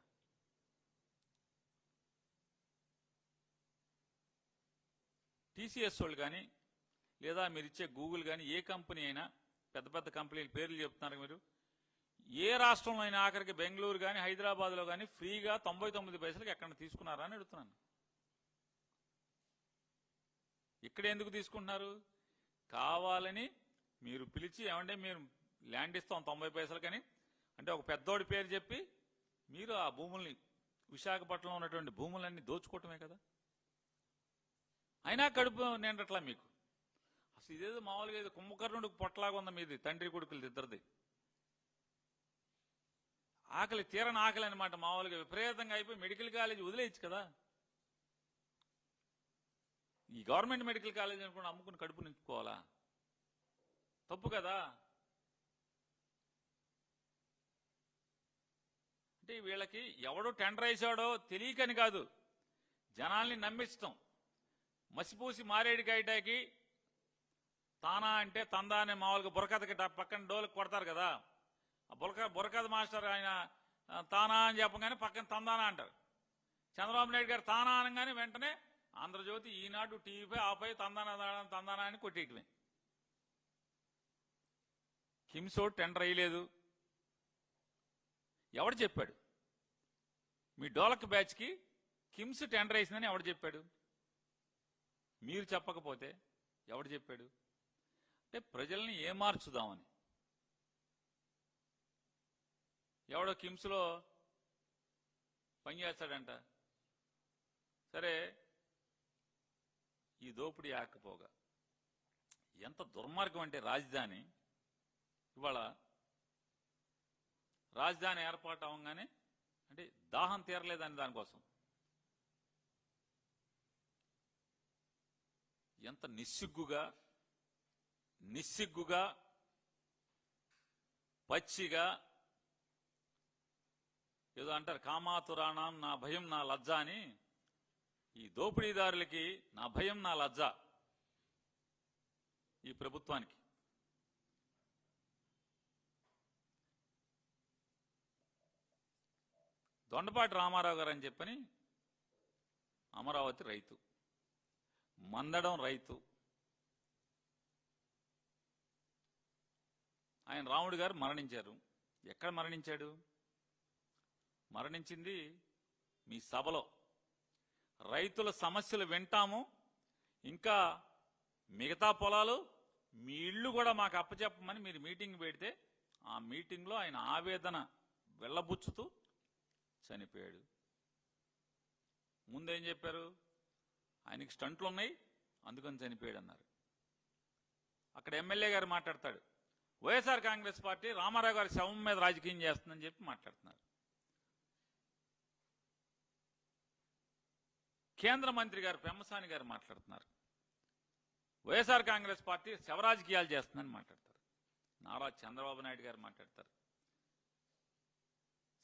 టీసీఎస్ వాళ్ళు కానీ, లేదా మీరు ఇచ్చే గూగుల్ కానీ, ఏ కంపెనీ అయినా, పెద్ద పెద్ద కంపెనీల పేర్లు చెప్తున్నారు మీరు, ఏ రాష్ట్రంలో అయినా ఆఖరికి బెంగళూరు కానీ హైదరాబాద్లో కానీ ఫ్రీగా 99 పైసలకి ఎక్కడ తీసుకున్నారా అని అడుగుతున్నాను. ఇక్కడ ఎందుకు తీసుకుంటున్నారు? కావాలని మీరు పిలిచి ఏమంటే మీరు ల్యాండ్ ఇస్తాం 90 పైసలకని అంటే ఒక పెద్దోడి పేరు చెప్పి మీరు ఆ భూముల్ని విశాఖపట్నంలో ఉన్నటువంటి భూములన్నీ దోచుకోవటమే కదా. అయినా కడుపు నిండట్లా మీకు. అసలు ఇదేదో మామూలుగా ఏదో కుంభకర్ణుడికి పొట్టలాగా ఉంది మీది, తండ్రి కొడుకులది ఇద్దరిది. ఆకలి తీరని ఆకలి అనమాట, మామూలుగా విపరీతంగా అయిపోయి మెడికల్ కాలేజ్ వదిలేయచ్చు కదా. ఈ గవర్నమెంట్ మెడికల్ కాలేజ్ అనుకుని అమ్ముకుని కడుపు నింపుకోవాలా? తప్పు కదా. అంటే వీళ్ళకి ఎవడో టెండర్ వేసాడో తెలియకని కాదు, జనాల్ని నమ్మించటం. మసిపూసి మారేడికాయటాకి తానా అంటే తందా అనే మామూలుగా బుర్రకథకి పక్కన డోలకు కొడతారు కదా. ఆ బుర్రకథ మాస్టర్ ఆయన తానా అని చెప్పగానే పక్కన తందానా అంటారు. చంద్రబాబు నాయుడు గారు తానా అనగానే వెంటనే ఆంధ్రజ్యోతి, ఈనాడు, టీవీపై ఆపై తందానా అని కొట్టేయటమే. కిమ్సో టెండర్ వేయలేదు. ఎవడు చెప్పాడు? మీ డోలక్ బ్యాచ్కి కిమ్స్ టెండర్ వేసిందని ఎవడు చెప్పాడు? మీరు చెప్పకపోతే ఎవడు చెప్పాడు? అంటే ప్రజల్ని ఏమార్చుదామని. ఎవడో కిమ్స్లో పనిచేస్తాడంట. సరే, ఈ దోపిడీ ఆకపోగా ఎంత దుర్మార్గం అంటే రాజధాని ఇవాళ రాజధాని ఏర్పాటు అవ్వగానే అంటే దాహం తీరలేదని దానికోసం ఎంత నిస్సిగ్గుగా పచ్చిగా ఏదో అంటారు, కామాతురాణం నా భయం నా లజ్జ అని. ఈ దోపిడీదారులకి నా భయం నా లజ్జ ఈ ప్రభుత్వానికి. దొండపాటి రామారావు గారు అని చెప్పని అమరావతి రైతు, మందడం రైతు. ఆయన రాముడు గారు మరణించారు. ఎక్కడ మరణించాడు? మరణించింది మీ సభలో. రైతుల సమస్యలు వింటాము, ఇంకా మిగతా పొలాలు మీ ఇళ్ళు కూడా మాకు అప్పచెప్పమని మీరు మీటింగ్ పెడితే ఆ మీటింగ్లో ఆయన ఆవేదన వెళ్ళబుచ్చుతూ చనిపోయాడు. ముందేం చెప్పారు? ఆయనకి స్టంట్లు ఉన్నాయి అందుకని చనిపోయాడు అన్నారు. అక్కడ ఎమ్మెల్యే గారు మాట్లాడతాడు, వైఎస్ఆర్ కాంగ్రెస్ పార్టీ రామారావు గారి శవం మీద రాజకీయం చేస్తుందని చెప్పి మాట్లాడుతున్నారు. కేంద్ర మంత్రి గారు పెమ్మసాని గారు మాట్లాడుతున్నారు, వైఎస్ఆర్ కాంగ్రెస్ పార్టీ శవరాజకీయాలు చేస్తుందని మాట్లాడతారు. నారా చంద్రబాబు నాయుడు గారు మాట్లాడతారు,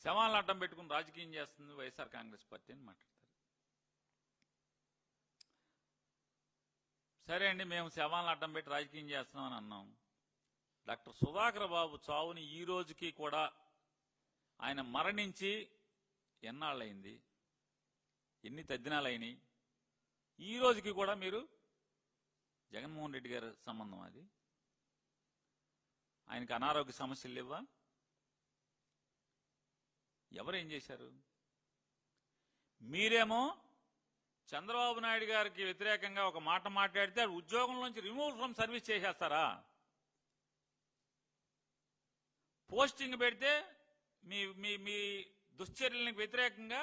శవాలను అడ్డం పెట్టుకుని రాజకీయం చేస్తుంది వైఎస్ఆర్ కాంగ్రెస్ పార్టీ అని మాట్లాడతారు. సరే అండి, మేము శవాలను అడ్డం పెట్టి రాజకీయం చేస్తున్నామని అన్నాం. డాక్టర్ సుధాకర్ బాబు చావుని ఈ రోజుకి కూడా, ఆయన మరణించి ఎన్నాళ్ళయింది, ఎన్ని తద్దినాలైనాయి, ఈ రోజుకి కూడా మీరు జగన్మోహన్ రెడ్డి గారి సంబంధం అది. ఆయనకు అనారోగ్య సమస్యలు లేవా? ఎవరేం చేశారు? మీరేమో చంద్రబాబు నాయుడు గారికి వ్యతిరేకంగా ఒక మాట మాట్లాడితే ఉద్యోగంలోంచి రిమూవ్ ఫ్రమ్ సర్వీస్ చేసేస్తారా? పోస్టింగ్ పెడితే మీ మీ మీ దుశ్చర్యలకు వ్యతిరేకంగా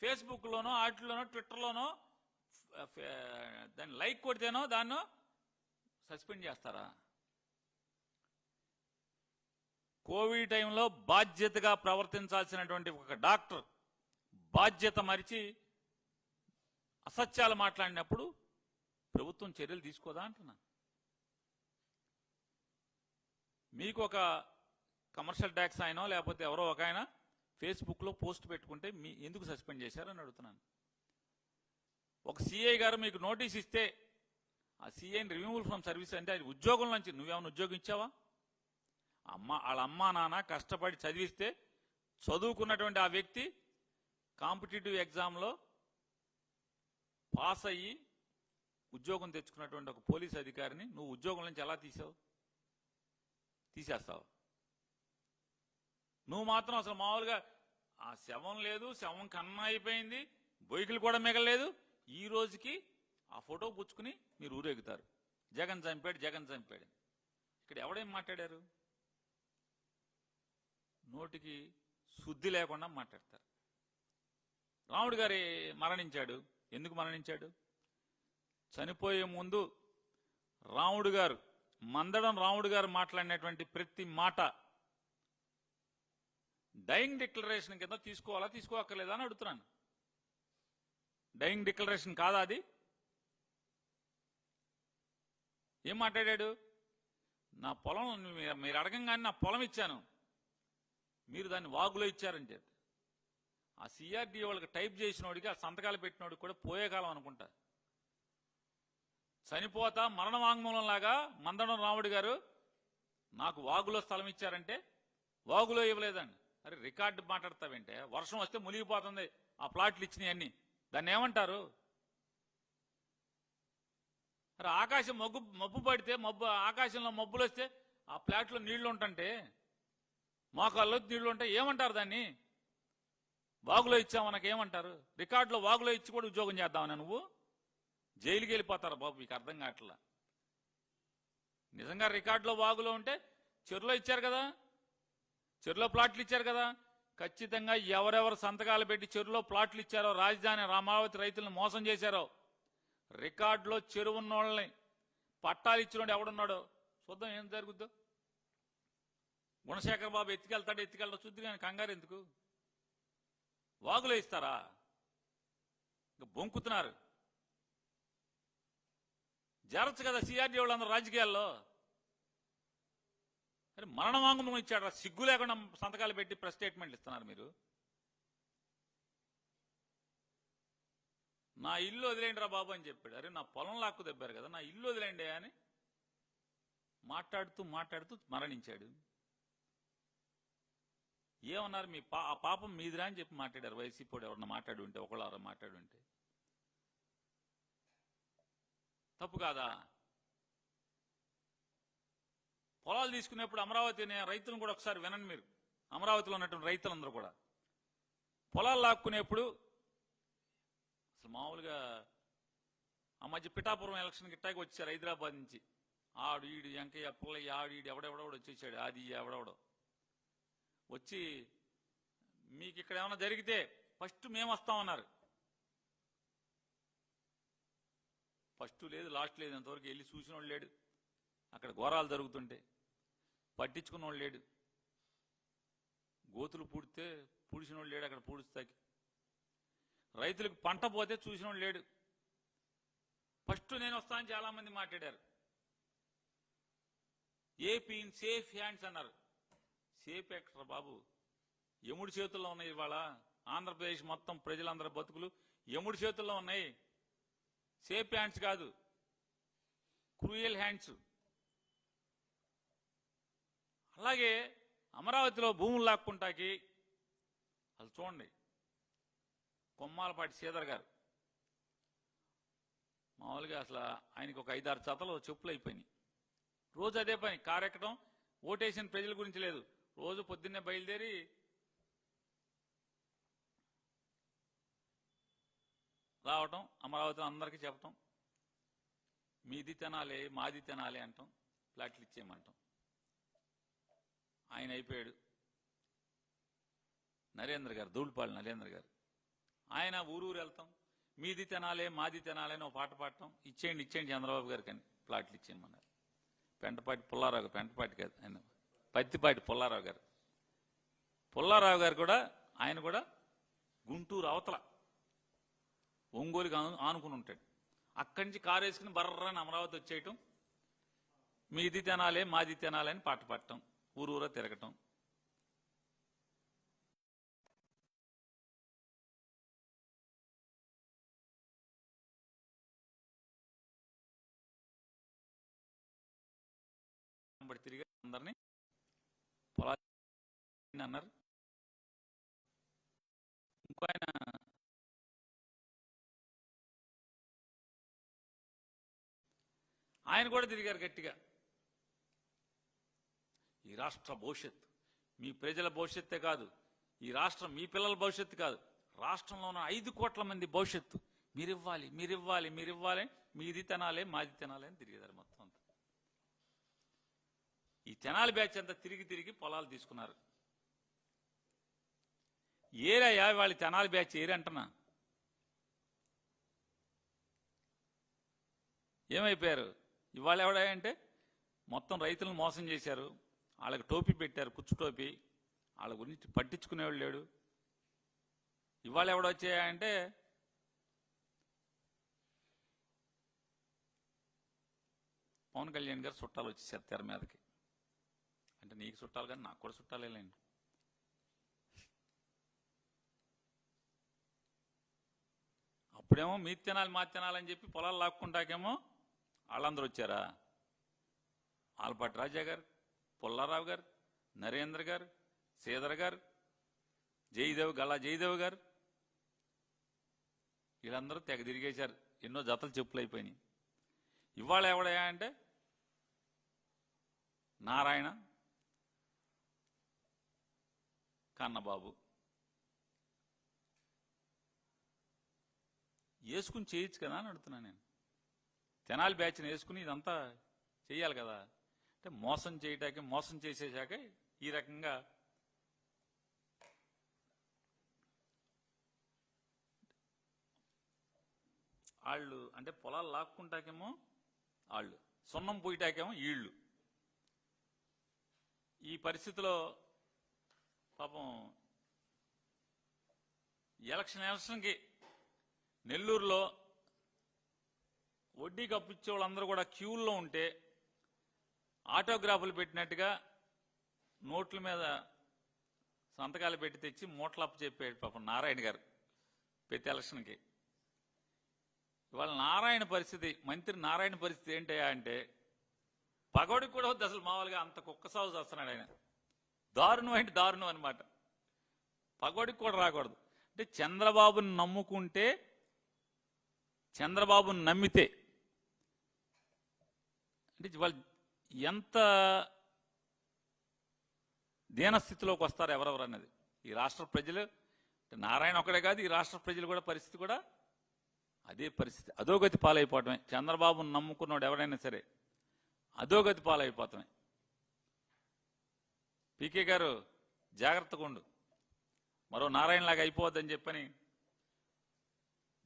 ఫేస్బుక్లోనో వాటిలోనో ట్విట్టర్లోనో దాన్ని లైక్ కొడితేనో దాన్ని సస్పెండ్ చేస్తారా? కోవిడ్ టైంలో బాధ్యతగా ప్రవర్తించాల్సినటువంటి ఒక డాక్టర్ బాధ్యత మరిచి అసత్యాలు మాట్లాడినప్పుడు ప్రభుత్వం చర్యలు తీసుకోదా అంటున్నా. మీకు ఒక కమర్షియల్ ట్యాక్స్ అయినో లేకపోతే ఎవరో ఒక ఆయన ఫేస్బుక్లో పోస్ట్ పెట్టుకుంటే మీ ఎందుకు సస్పెండ్ చేశారని అడుగుతున్నాను. ఒక సిఐ గారు మీకు నోటీస్ ఇస్తే ఆ సిఐని రిమూవల్ ఫ్రమ్ సర్వీస్ అంటే అది ఉద్యోగం నుంచి నువ్వేమైనా ఉద్యోగం ఇచ్చావా? వాళ్ళ అమ్మా నాన్న కష్టపడి చదివిస్తే చదువుకున్నటువంటి ఆ వ్యక్తి కాంపిటేటివ్ ఎగ్జామ్లో పాస్ అయ్యి ఉద్యోగం తెచ్చుకున్నటువంటి ఒక పోలీస్ అధికారిని నువ్వు ఉద్యోగం నుంచి ఎలా తీసేస్తావు? నువ్వు మాత్రం అసలు మామూలుగా ఆ శవం లేదు, శవం కన్నా అయిపోయింది, బొయ్యికలు కూడా మిగలలేదు. ఈ రోజుకి ఆ ఫోటో పుచ్చుకుని మీరు ఊరేగుతారు. జగన్ చంపాడు, జగన్ చంపాడు. ఇక్కడ ఎవడేం మాట్లాడారు? నోటికి శుద్ధి లేకుండా మాట్లాడతారు. రాముడు గారి మరణించాడు. ఎందుకు మరణించాడు? చనిపోయే ముందు రాముడు గారు, మందడం రాముడు గారు మాట్లాడినటువంటి ప్రతి మాట డైయింగ్ డిక్లరేషన్ కింద తీసుకోవాలా తీసుకోక్కర్లేదా అని అడుగుతున్నాను. డైయింగ్ డిక్లరేషన్ కాదా అది? ఏం మాట్లాడాడు? నా పొలం మీరు అడగంగానే నా పొలం ఇచ్చాను, మీరు దాన్ని వాగులో ఇచ్చారని చెప్పి ఆ సిఆర్డీ వాళ్ళకి టైప్ చేసినోడికి, ఆ సంతకాలు పెట్టినోడికి కూడా పోయే కాలం అనుకుంటా. చనిపోతా మరణ వాంగ్మూలం లాగా మందడం రాముడు గారు నాకు వాగులో స్థలం ఇచ్చారంటే వాగులో ఇవ్వలేదండి. అరే రికార్డు మాట్లాడతావేంటే? వర్షం వస్తే మునిగిపోతుంది ఆ ప్లాట్లు ఇచ్చినాయి అన్ని, దాన్ని ఏమంటారు? అరే ఆకాశం మబ్బు పడితే ఆకాశంలో మబ్బులు వస్తే ఆ ప్లాట్లో నీళ్లు ఉంటుంటే, మోకాల్లో నీళ్లు ఉంటాయి, ఏమంటారు దాన్ని? వాగులో ఇచ్చామనకు ఏమంటారు? రికార్డులో వాగులో ఇచ్చి కూడా ఉద్యోగం చేద్దామని నువ్వు జైలుకి వెళ్ళిపోతారు బాబు. మీకు అర్థం కావట్లా. నిజంగా రికార్డులో వాగులో ఉంటే చెరువులో ఇచ్చారు కదా, చెరువులో ప్లాట్లు ఇచ్చారు కదా. ఖచ్చితంగా ఎవరెవరు సంతకాలు పెట్టి చెరువులో ప్లాట్లు ఇచ్చారో, రాజధాని అమరావతి రైతులను మోసం చేశారో, రికార్డులో చెరువు ఉన్నోళ్ళని పట్టాలు ఇచ్చినోడు ఎవడున్నాడో చూద్దాం ఏం జరుగుద్దో. గుణశేఖర్ బాబు ఎత్తుకెళ్తాడో చూద్దు, కానీ కంగారు ఎందుకు? వాగులో ఇస్తారా? ఇంకా బొంకుతున్నారు. జరచ్చు కదా సిఆర్డీ వాళ్ళందరూ రాజకీయాల్లో. అరే మరణ వాంగ్మూలం ఇచ్చాడు, సిగ్గు లేకుండా సంతకాలు పెట్టి ప్రెస్ స్టేట్మెంట్లు ఇస్తున్నారు మీరు. నా ఇల్లు వదిలేండి రా బాబు అని చెప్పాడు. అరే నా పొలం లాక్కు దెబ్బారు కదా, నా ఇల్లు వదిలేండి అని మాట్లాడుతూ మరణించాడు. ఏమన్నారు? మీ ఆ పాపం మీదిరా అని చెప్పి మాట్లాడారు. వైసీపీ ఎవరన్నా మాట్లాడి ఉంటే, ఒకళ్ళారా మాట్లాడి ఉంటే తప్పు కాదా? పొలాలు తీసుకునేప్పుడు అమరావతి రైతులను కూడా ఒకసారి వినండి మీరు. అమరావతిలో ఉన్నటువంటి రైతులందరూ కూడా పొలాలు లాక్కునేప్పుడు అసలు మామూలుగా ఆ మధ్య పిఠాపురం ఎలక్షన్ గిట్టాకి వచ్చారు హైదరాబాద్ నుంచి. ఆడు ఈడు వెంకయ్య పుల్లయ్య ఆడు ఈడు ఎవడెవడో వచ్చేసాడు. అది ఎవడెవడో వచ్చి మీకు ఇక్కడ ఏమైనా జరిగితే ఫస్ట్ మేము వస్తామన్నారు. ఫస్ట్ లేదు, లాస్ట్ లేదు, అంతవరకు వెళ్ళి చూసినోళ్ళు లేడు. అక్కడ ఘోరాలు జరుగుతుంటే పట్టించుకున్నోళ్ళు లేడు. గోతులు పూడితే పూడిసినోళ్ళు లేడు, అక్కడ పూడుస్తాకి. రైతులకు పంట పోతే చూసినోళ్ళు లేడు. ఫస్ట్ నేను వస్తానని చాలా మంది మాట్లాడారు. ఏపీ ఇన్ సేఫ్ హ్యాండ్స్ అన్నారు. సేఫ్ ఎక్కడ బాబు? యముడి చేతుల్లో ఉన్నాయి. ఇవాళ ఆంధ్రప్రదేశ్ మొత్తం ప్రజలందరి బతుకులు యముడి చేతుల్లో ఉన్నాయి. సేఫ్ హ్యాండ్స్ కాదు, క్రూయల్ హ్యాండ్స్. అలాగే అమరావతిలో భూములు లాక్కుంటాకి అసలు చూడండి, కొమ్మాలపాటి శ్రీధర్ గారు మామూలుగా అసలు ఆయనకి ఒక 5-6 జతలు చెప్పులు అయిపోయినాయి. రోజు అదే పని, కారెక్కడం. ఓటేసిన ప్రజల గురించి లేదు. రోజు పొద్దున్నే బయలుదేరి రావటం, అమరావతిలో అందరికీ చెప్పటం, మీది తినాలి మాది తినాలి అంటాం, ఫ్లాట్లు ఇచ్చేయమంటాం. ఆయన అయిపోయాడు. నరేంద్ర గారు, ధూళిపాళి నరేంద్ర గారు, ఆయన ఊరూరు వెళ్తాం, మీది తినాలి మాది తినాలి అని ఒక పాట పాడటం, ఇచ్చేయండి చంద్రబాబు గారికి అని ఫ్లాట్లు ఇచ్చేయమన్నారు. పెంటపాటి పుల్లారావు గారు, పెంటపాటి కాదు ఆయన పత్తిపాటి పుల్లారావు గారు. పుల్లారావు గారు కూడా, ఆయన కూడా గుంటూరు అవతల ఒంగోలుకి ఆనుకుని ఉంటాడు. అక్కడి నుంచి కారు వేసుకుని బర్రని అమరావతి వచ్చేయటం, మీది తినాలి మాది తినాలి అని పాట పాడటం, ఊరూరా తిరగటం. తిరిగి అందరినీ పొలాలు అన్నారు. ఇంకో ఆయన కూడా తిరిగారు గట్టిగా. ఈ రాష్ట్ర భవిష్యత్తు మీ ప్రజల భవిష్యత్తే కాదు, ఈ రాష్ట్రం మీ పిల్లల భవిష్యత్తు కాదు, రాష్ట్రంలో ఉన్న 5 కోట్ల మంది భవిష్యత్తు మీరివ్వాలి, మీరివ్వాలి, మీరివ్వాలి, మీది తినాలి, మాది తినాలి అని తిరిగేదారు మొత్తం అంతా. ఈ తెనాలి బ్యాచ్ అంతా తిరిగి తిరిగి పొలాలు తీసుకున్నారు. ఏరయ్యా వాళ్ళు తెనాలి బ్యాచ్ ఏరంటున్నా, ఏమైపోయారు? ఇవాళ ఎవడంటే మొత్తం రైతులను మోసం చేశారు, వాళ్ళకి టోపీ పెట్టారు, కుచ్చు టోపీ, వాళ్ళ గురించి పట్టించుకునేవాళ్ళు లేడు. ఇవాళ ఎవడొచ్చాయంటే పవన్ కళ్యాణ్ గారు చుట్టాలు వచ్చేసారు తెర మీదకి. అంటే నీకు చుట్టాలు కానీ నాకు కూడా చుట్టాలేండి. అప్పుడేమో మీ తినాలి మా తినాలని చెప్పి పొలాలు లాక్కుంటాకేమో వాళ్ళందరూ వచ్చారా? ఆలపాటి రాజా గారు, పుల్లారావు గారు, నరేంద్ర గారు, శ్రీధర్ గారు, జయదేవ్, గల్లా జయదేవ్ గారు, వీళ్ళందరూ తెగ తిరిగేశారు. ఎన్నో జతలు చెప్పులు అయిపోయినాయి. ఇవాళ ఎవడయా అంటే నారాయణ, కన్నబాబు వేసుకుని చేయొచ్చు కదా అని అడుగుతున్నా నేను. తెనాలి బ్యాచ్ని వేసుకుని ఇదంతా చెయ్యాలి కదా. అంటే మోసం చేయటానికి, మోసం చేసేశాక ఈ రకంగా వాళ్ళు అంటే పొలాలు లాక్కుంటాకేమో వాళ్ళు, సున్నం పోయిటాకేమో వీళ్ళు. ఈ పరిస్థితిలో పాపం ఎలక్షన్కి నెల్లూరులో వడ్డీకి అప్పిచ్చే వాళ్ళందరూ కూడా క్యూల్లో ఉంటే ఆటోగ్రాఫ్లు పెట్టినట్టుగా నోట్ల మీద సంతకాలు పెట్టి తెచ్చి మూటలప్పు చెప్పాడు పాపం నారాయణ గారు ప్రతి ఎలక్షన్కి. ఇవాళ నారాయణ పరిస్థితి, మంత్రి నారాయణ పరిస్థితి ఏంటయ్యా అంటే పగోడికి కూడా వద్దు అసలు. మామూలుగా అంత కుక్క సాగు చేస్తున్నాడు ఆయన. దారుణం అంటే దారుణం అనమాట. పగోడికి కూడా రాకూడదు. అంటే చంద్రబాబుని నమ్ముకుంటే, చంద్రబాబుని నమ్మితే అంటే వాళ్ళు ఎంత దీనస్థితిలోకి వస్తారు ఎవరెవరు అన్నది ఈ రాష్ట్ర ప్రజలు. నారాయణ ఒకడే కాదు, ఈ రాష్ట్ర ప్రజలు కూడా పరిస్థితి కూడా అదే పరిస్థితి. అధోగతి పాలైపోవటమే. చంద్రబాబును నమ్ముకున్నాడు ఎవరైనా సరే అధోగతి పాలైపోతామే. పీకే గారు జాగ్రత్తగా ఉండు, మరో నారాయణలాగా అయిపోవద్దని చెప్పని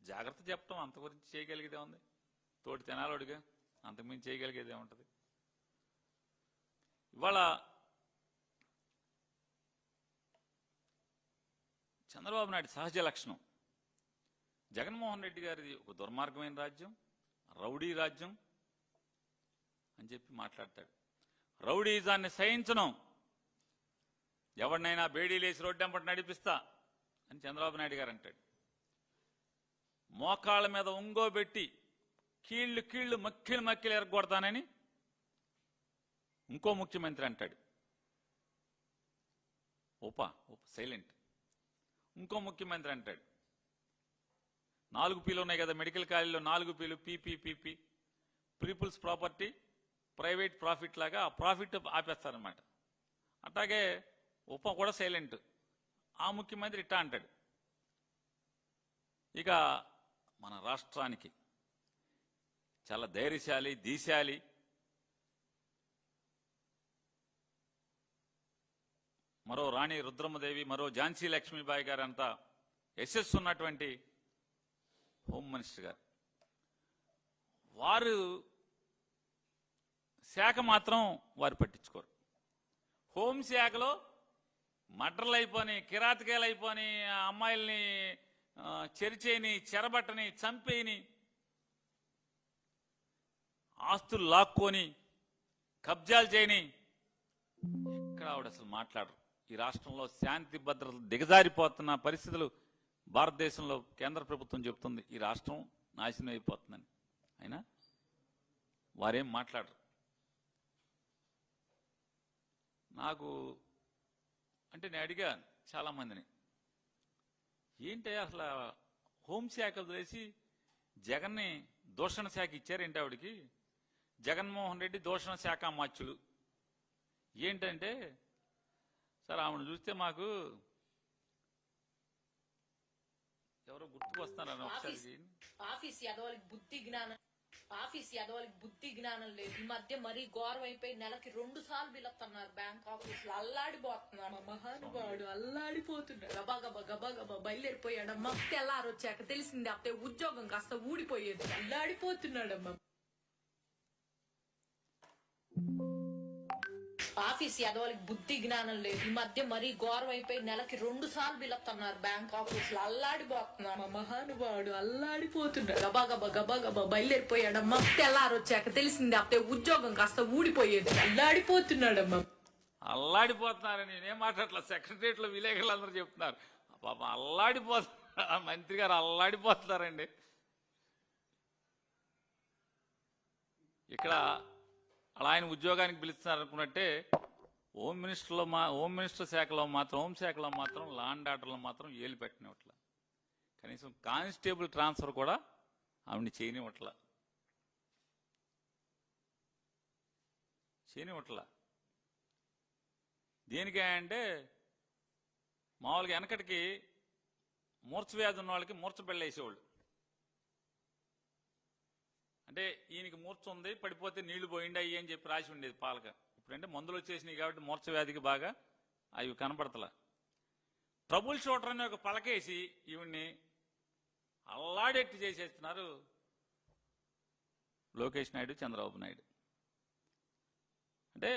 జాగ్రత్త చెప్పటం. అంత గురించి చేయగలిగేదే ఉంది, తోటి తెనాలోడిగా అంతకుమించి చేయగలిగేదే ఉంటుంది. ఇవాళ చంద్రబాబు నాయుడు సహజ లక్షణం, జగన్మోహన్ రెడ్డి గారిది ఒక దుర్మార్గమైన రాజ్యం, రౌడీ రాజ్యం అని చెప్పి మాట్లాడతాడు. రౌడీజాన్ని సహించను, ఎవరినైనా బేడీలేసి రోడ్డెంపటి నడిపిస్తా అని చంద్రబాబు నాయుడు గారు అంటాడు. మోకాళ్ళ మీద ఉంగోబెట్టి కీళ్లు మక్కిలు ఎరగొడతానని ఇంకో ముఖ్యమంత్రి అంటాడు. సైలెంట్. ఇంకో ముఖ్యమంత్రి అంటాడు 4 పీలు ఉన్నాయి కదా మెడికల్ కాలేజీలో, 4 పీలు PP people's property private profit లాగా ఆ ప్రాఫిట్ ఆపేస్తారనమాట. అట్లాగే కూడా సైలెంట్. ఆ ముఖ్యమంత్రి ఇట్టా అంటాడు. ఇక మన రాష్ట్రానికి చాలా ధైర్యశాలి, దీశాలి, మరో రాణి రుద్రమ్మదేవి, మరో ఝాన్సీ లక్ష్మీబాయి గారు అంతా యశస్సు ఉన్నటువంటి హోమ్ మినిస్టర్ గారు. వారు శాఖ మాత్రం వారు పట్టించుకోరు. హోంశాఖలో మర్డర్లు అయిపోయి, కిరాతకాయలు అయిపోయి, అమ్మాయిల్ని చెరిచేయని, చెరబట్టని, చంపేయని, ఆస్తులు లాక్కొని కబ్జాలు చేయని ఎక్కడ ఆవిడ అసలు మాట్లాడరు. ఈ రాష్ట్రంలో శాంతి భద్రతలు దిగజారిపోతున్న పరిస్థితులు భారతదేశంలో కేంద్ర ప్రభుత్వం చెబుతుంది ఈ రాష్ట్రం నాశనం అయిపోతుందని. అయినా వారేం మాట్లాడరు. నాకు అంటే నేను అడిగాను చాలా మందిని, ఏంటి అసలు హోంశాఖ వదిలేసి జగన్ని దూషణ శాఖ ఇచ్చారేంటి ఆవిడికి? జగన్మోహన్ రెడ్డి దూషణ శాఖ అమాత్యులు. ఏంటంటే సార్ ఆమెను చూస్తే మాకు ఎవరో గుర్తుకొస్తున్నారని ఒకసారి ఆఫీస్ ఎదవలకి బుద్ధి జ్ఞానం లేదు. ఈ మధ్య మరీ ఘోరం అయిపోయి నెలకి 2 సార్లు పిలుస్తున్నారు బ్యాంక్ ఆఫీస్ లో. అల్లాడిపోతున్నారు మహానుభావుడు, అల్లాడిపోతున్నాడు. గబా గబా గబా గబా బయలుదేరిపోయాడమ్మా. తెల్లారొచ్చాక తెలిసింది అప్పుడే ఉద్యోగం కాస్త ఊడిపోయేది. అల్లాడిపోతున్నాడమ్మా. ఆఫీస్ ఎదవలకి బుద్ధి జ్ఞానం లేదు. ఈ మధ్య మరీ ఘోరం అయిపోయి నెలకి 2 సార్లు పిలుస్తున్నారు బ్యాంక్ ఆఫీస్ లో. అల్లాడిపోతున్నారు మహానుభావుడు, అల్లాడిపోతున్నాడు. గబా గబా గబా గబా బయలుదేరిపోయాడమ్మా. తెల్లారొచ్చాక తెలిసింది అప్పుడే ఉద్యోగం కాస్త ఊడిపోయేది. అల్లాడిపోతున్నాడమ్మా. అల్లాడిపోతున్నారని నేనేం మాట్లాడట్లా. సెక్రటరియట్ లో విలేకరులు అందరూ చెప్తున్నారు పాపం అల్లాడిపోతున్నారు. మంత్రి గారు అల్లాడిపోతున్నారండి. ఇక్కడ అలా ఆయన ఉద్యోగానికి పిలుస్తున్నారు అనుకున్నట్టే హోమ్ మినిస్టర్ శాఖలో మాత్రం లా అండ్ ఆర్డర్లో మాత్రం ఏలు పెట్టినట్ల. కనీసం కానిస్టేబుల్ ట్రాన్స్ఫర్ కూడా ఆవిడని చేయనివట్ల. దేనికంటే మామూలుగా వెనకటికి మూర్ఛ వ్యాధి ఉన్న వాళ్ళకి మూర్ఛ బెళ్ళేసేవాళ్ళు. అంటే ఈయనకి మూర్ఛ ఉంది, పడిపోతే నీళ్లు పోయిండాయి అని చెప్పి రాసి ఉండేది పాలక. ఇప్పుడంటే మందులు వచ్చేసినాయి కాబట్టి మూర్ఛ వ్యాధికి బాగా అవి కనపడతలా. ట్రబుల్ షూటర్ అనే ఒక పలకేసి ఈవిడ్ని అల్లాడెట్టి చేసేస్తున్నారు లోకేష్ నాయుడు, చంద్రబాబు నాయుడు. అంటే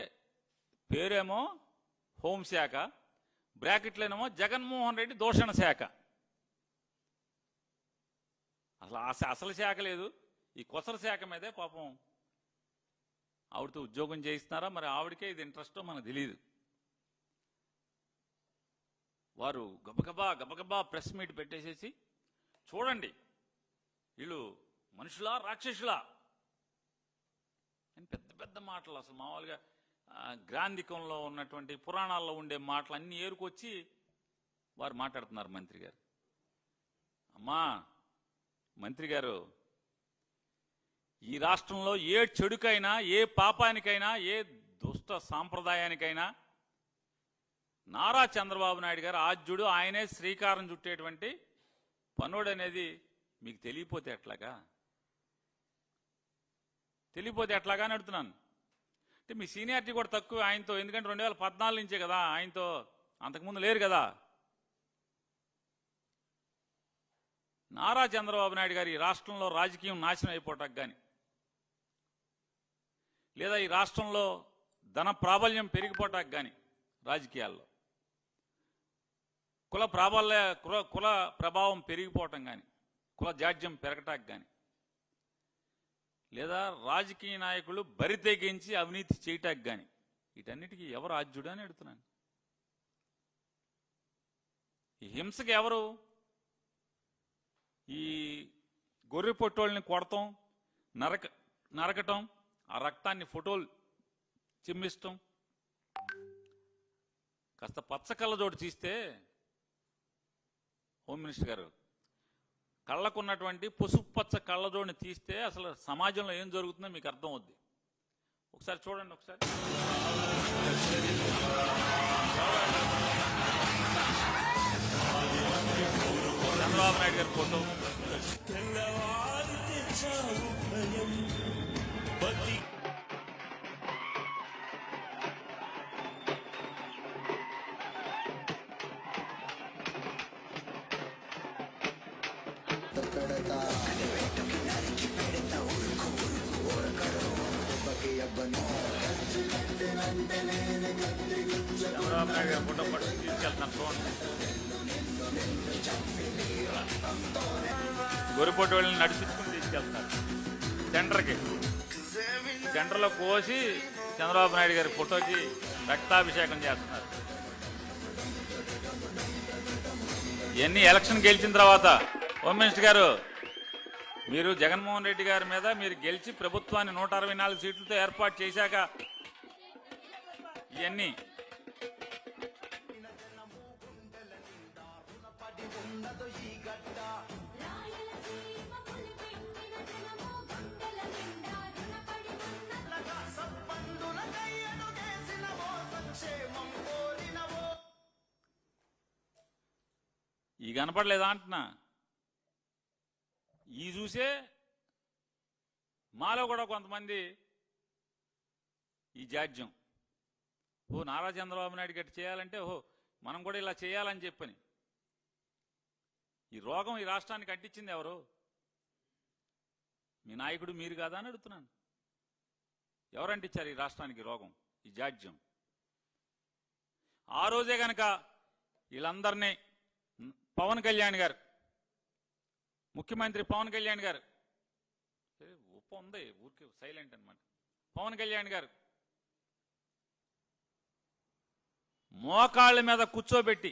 పేరేమో హోంశాఖ, బ్రాకెట్లోనేమో జగన్మోహన్ రెడ్డి దూషణ శాఖ. అసలు శాఖ లేదు. ఈ కొసర శాఖ మీదే పాపం ఆవిడతో ఉద్యోగం చేయిస్తున్నారా మరి ఆవిడకే ఇది ఇంట్రెస్టో మనకు తెలియదు. వారు గబగబా ప్రెస్ మీట్ పెట్టేసేసి చూడండి వీళ్ళు మనుషులా రాక్షసులా అని పెద్ద పెద్ద మాటలు. అసలు మామూలుగా గ్రాంధికంలో ఉన్నటువంటి పురాణాల్లో ఉండే మాటలు అన్ని ఏరుకొచ్చి వారు మాట్లాడుతున్నారు మంత్రి గారు. అమ్మా మంత్రి గారు, ఈ రాష్ట్రంలో ఏ చెడుకైనా, ఏ పాపానికైనా, ఏ దుష్ట సాంప్రదాయానికైనా నారా చంద్రబాబు నాయుడు గారు ఆద్యుడు, ఆయనే శ్రీకారం చుట్టేటువంటి పనుడు అనేది మీకు తెలియపోతే ఎట్లాగా అని అడుగుతున్నాను. అంటే మీ సీనియారిటీ కూడా తక్కువ ఆయనతో. ఎందుకంటే 2014 నుంచే కదా ఆయనతో, అంతకుముందు లేరు కదా. నారా చంద్రబాబు నాయుడు గారు ఈ రాష్ట్రంలో రాజకీయం నాశనం అయిపోవటానికి కానీ, లేదా ఈ రాష్ట్రంలో ధన ప్రాబల్యం పెరిగిపోవటానికి కానీ, రాజకీయాల్లో కుల ప్రభావం పెరిగిపోవటం కానీ, కుల జాడ్యం పెరగటానికి కానీ, లేదా రాజకీయ నాయకులు బరి తెగించి అవినీతి చేయటానికి కానీ, వీటన్నిటికీ ఎవరు ఆద్యుడు అని అడుగుతున్నాను. ఈ హింసకి ఎవరు? ఈ గొర్రె పొట్టోళ్ళని కొడతాం, నరకటం, ఆ రక్తాన్ని ఫోటోలు చిమ్మిస్తాం. కాస్త పచ్చ కళ్ళజోడు తీస్తే హోమ్ మినిస్టర్ గారు, కళ్ళకున్నటువంటి పసుపు పచ్చ కళ్ళజోడిని తీస్తే అసలు సమాజంలో ఏం జరుగుతుందో మీకు అర్థం అవుద్ది. ఒకసారి చూడండి. ఒకసారి చంద్రబాబు నాయుడు గారి ఫోటో. చంద్రబాబు నాయుడు గారి ఫోటో పట్టుకుని తీసుకెళ్తాను చూడండి. గొర్రెపోటు వాళ్ళని నడిపించుకుని తీసుకెళ్తారు సెంటర్లో కోసి చంద్రబాబు నాయుడు గారి ఫోటోకి రక్తాభిషేకం చేస్తున్నారు. ఇవన్నీ ఎలక్షన్ గెలిచిన తర్వాత హోమ్ మినిస్టర్ గారు, మీరు జగన్మోహన్ రెడ్డి గారి మీద మీరు గెలిచి ప్రభుత్వాన్ని 164 సీట్లతో ఏర్పాటు చేశాక ఇవన్నీ సంక్షేమం కోరినవో ఈ కనపడలేదా అంటున్నా. ఈ చూసే మాలో కూడా కొంతమంది ఈ జాడ్యం, నారా చంద్రబాబు నాయుడు గట్టి చేయాలంటే మనం కూడా ఇలా చేయాలని చెప్పని. ఈ రోగం ఈ రాష్ట్రానికి అంటించింది ఎవరు? మీ నాయకుడు మీరు కాదా అని అడుగుతున్నాను. ఎవరంటిచ్చారు ఈ రాష్ట్రానికి రోగం? ఈ జాడ్యం. ఆ రోజే గనక వీళ్ళందరినీ పవన్ కళ్యాణ్ గారు, ముఖ్యమంత్రి పవన్ కళ్యాణ్ గారు, ఉప్ప ఉంది ఊరికి సైలెంట్ అనమాట, పవన్ కళ్యాణ్ గారు మోకాళ్ళ మీద కూర్చోబెట్టి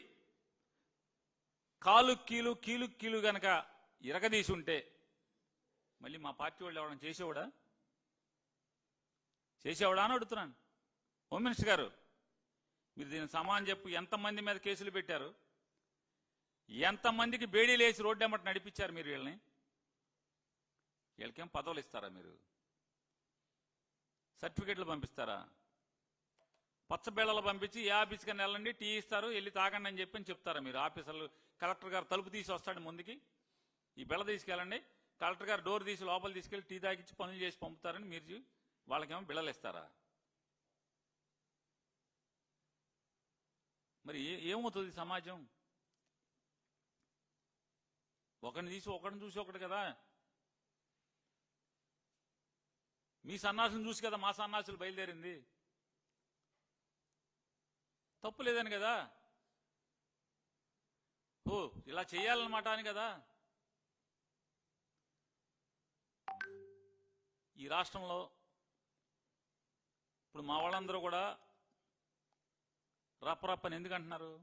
కాలు కీలు గనక ఇరగదీసి ఉంటే మళ్ళీ మా పార్టీ వాళ్ళు ఎవరైనా చేసేవాడా అని అడుగుతున్నాను. హోమ్ మినిస్టర్ గారు, మీరు దీని సమానం చెప్పు. ఎంతమంది మీద కేసులు పెట్టారు? ఎంతమందికి బేడీలు వేసి రోడ్డు ఎమ్మట నడిపించారు మీరు వీళ్ళని? వీళ్ళకేం పదవులు ఇస్తారా? మీరు సర్టిఫికెట్లు పంపిస్తారా? పచ్చబేళలు పంపించి ఏ ఆఫీస్కి వెళ్ళండి, టీ ఇస్తారు, వెళ్ళి తాగండి అని చెప్పి చెప్తారా మీరు? ఆఫీసర్లు, కలెక్టర్ గారు తలుపు తీసి వస్తాడు ముందుకి, ఈ బెళ్ళ తీసుకెళ్ళండి, కలెక్టర్ గారు డోర్ తీసి లోపల తీసుకెళ్లి టీ తాగించి పనులు చేసి పంపుతారని మీరు వాళ్ళకేమో బిళ్ళలు ఇస్తారా? మరి ఏమవుతుంది సమాజం? ఒకరిని చూసి ఒకటి కదా. మీ సన్నాసులను చూసి కదా మా సన్నాసులు బయలుదేరింది. తప్పు లేదని కదా, ఇలా చేయాలన్నమాట అని కదా. ఈ రాష్ట్రంలో ఇప్పుడు మా వాళ్ళందరూ కూడా రప్పరప్పని ఎందుకంటున్నారు?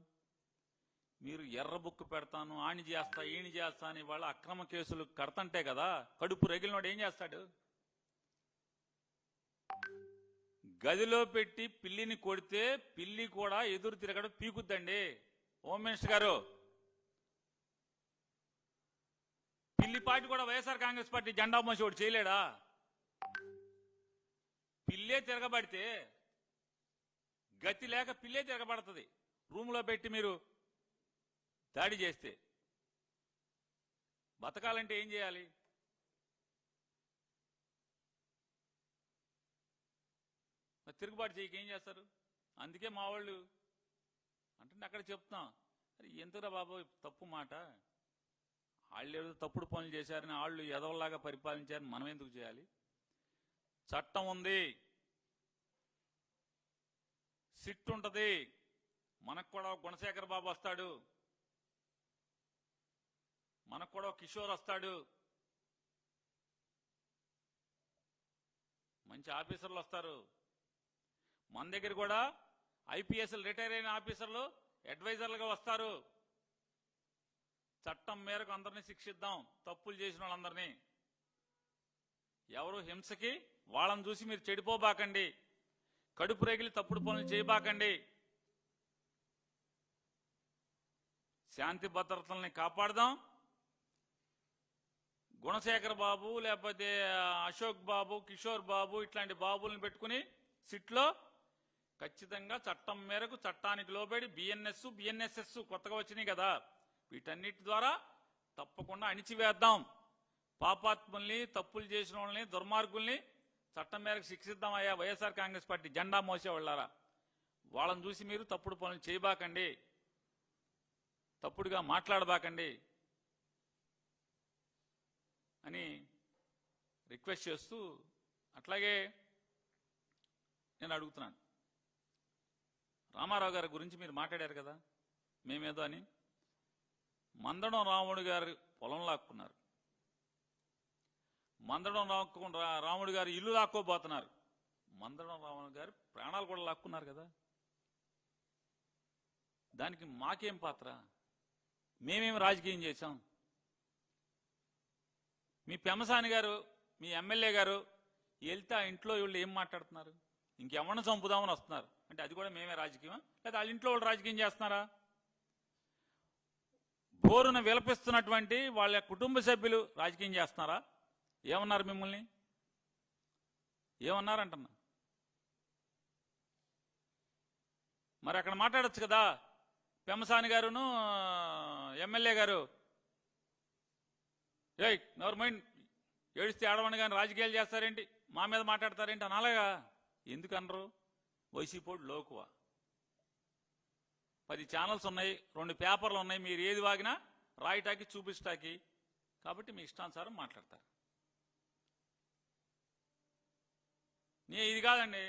మీరు ఎర్ర బుక్కు పెడతాను, ఆణి చేస్తా, ఈణి చేస్తా అని వాళ్ళ అక్రమ కేసులు కడతంటే కదా. కడుపు రగిలినోడు ఏం చేస్తాడు? గదిలో పెట్టి పిల్లిని కొడితే పిల్లి కూడా ఎదురు తిరగడం పీకుద్దండి. హోమ్ మినిస్టర్ గారు, పిల్లి పార్టీ కూడా వైఎస్ఆర్ కాంగ్రెస్ పార్టీ జెండా మోసి ఒకటి చేయలేడా? పిల్లే తిరగబడితే, గతి లేక పిల్లే తిరగబడుతుంది రూమ్లో పెట్టి మీరు దాడి చేస్తే. బతకాలంటే ఏం చేయాలి? తిరుగుబాటు చేయక ఏం చేస్తారు? అందుకే మా వాళ్ళు అంటే అక్కడ చెప్తాం, ఎందుకురా బాబు తప్పు మాట, వాళ్ళు ఏదో తప్పుడు పనులు చేశారని, వాళ్ళు ఎదవల్లాగా పరిపాలించారని మనం ఎందుకు చేయాలి? చట్టం ఉంది, సిట్ ఉంటుంది. మనకు కూడా గుణశేఖర్ బాబు వస్తాడు, మనకు కూడా కిషోర్ వస్తాడు, మంచి ఆఫీసర్లు వస్తారు. మన దగ్గర కూడా ఐపీఎస్లు రిటైర్ అయిన ఆఫీసర్లు అడ్వైజర్లుగా వస్తారు. చట్టం మేరకు అందరినీ శిక్షిద్దాం, తప్పులు చేసిన వాళ్ళందరినీ. ఎవరు హింసకి వాళ్ళని చూసి మీరు చెడిపోబాకండి, కడుపు రేగిలి తప్పుడు పనులు చేయబాకండి. శాంతి భద్రతల్ని కాపాడదాం. గుణశేఖర్ బాబు, లేకపోతే అశోక్ బాబు, కిషోర్ బాబు ఇట్లాంటి బాబుల్ని పెట్టుకుని సిట్లో ఖచ్చితంగా చట్టం మేరకు, చట్టానికి లోబడి బిఎన్ఎస్ఎస్ కొత్తగా వచ్చినాయి కదా, వీటన్నిటి ద్వారా తప్పకుండా అణిచివేద్దాం. పాపాత్ముల్ని, తప్పులు చేసిన వాళ్ళని, దుర్మార్గుల్ని చట్టం మేరకు శిక్షిద్దాం. అయ్యా వైఎస్ఆర్ కాంగ్రెస్ పార్టీ జెండా మోసేవాళ్ళారా, వాళ్ళని చూసి మీరు తప్పుడు పనులు చేయబాకండి, తప్పుడుగా మాట్లాడబాకండి అని రిక్వెస్ట్ చేస్తూ, అట్లాగే నేను అడుగుతున్నాను, రామారావు గారి గురించి మీరు మాట్లాడారు కదా మేమేదో అని. మందడం రాముడు గారు పొలం లాక్కున్నారు, మందడం రాముడు గారు ఇల్లు లాక్కోబోతున్నారు, మందడం రాముడు గారు ప్రాణాలు కూడా లాక్కున్నారు కదా. దానికి మాకేం పాత్ర? మేమేం రాజకీయం చేశాం? మీ పెమ్మసాని గారు, మీ ఎమ్మెల్యే గారు వెళ్తే ఆ ఇంట్లో వీళ్ళు ఏం మాట్లాడుతున్నారు? ఇంకెవరిని చంపుదామని వస్తున్నారు అంటే అది కూడా మేమే రాజకీయమా? లేదా వాళ్ళ ఇంట్లో వాళ్ళు రాజకీయం చేస్తున్నారా? బోరున విలపిస్తున్నటువంటి వాళ్ళ కుటుంబ సభ్యులు రాజకీయం చేస్తున్నారా? ఏమన్నారు మిమ్మల్ని? ఏమన్నారంటున్నా? మరి అక్కడ మాట్లాడచ్చు కదా. పెమ్మసాని గారును ఎమ్మెల్యే గారు ఏయ్ నోరు మైండ్ ఏడిస్తే ఆడమని కానీ రాజకీయాలు చేస్తారేంటి, మా మీద మాట్లాడతారేంటి అని అలాగా ఎందుకు అనరు? వైసీపోడు లోకువా. 10 ఛానల్స్ ఉన్నాయి, 2 పేపర్లు ఉన్నాయి, మీరు ఏది వాగినా రాయటాకి చూపించటాకి, కాబట్టి మీ ఇష్టానుసారం మాట్లాడతారు. ఇది కాదండి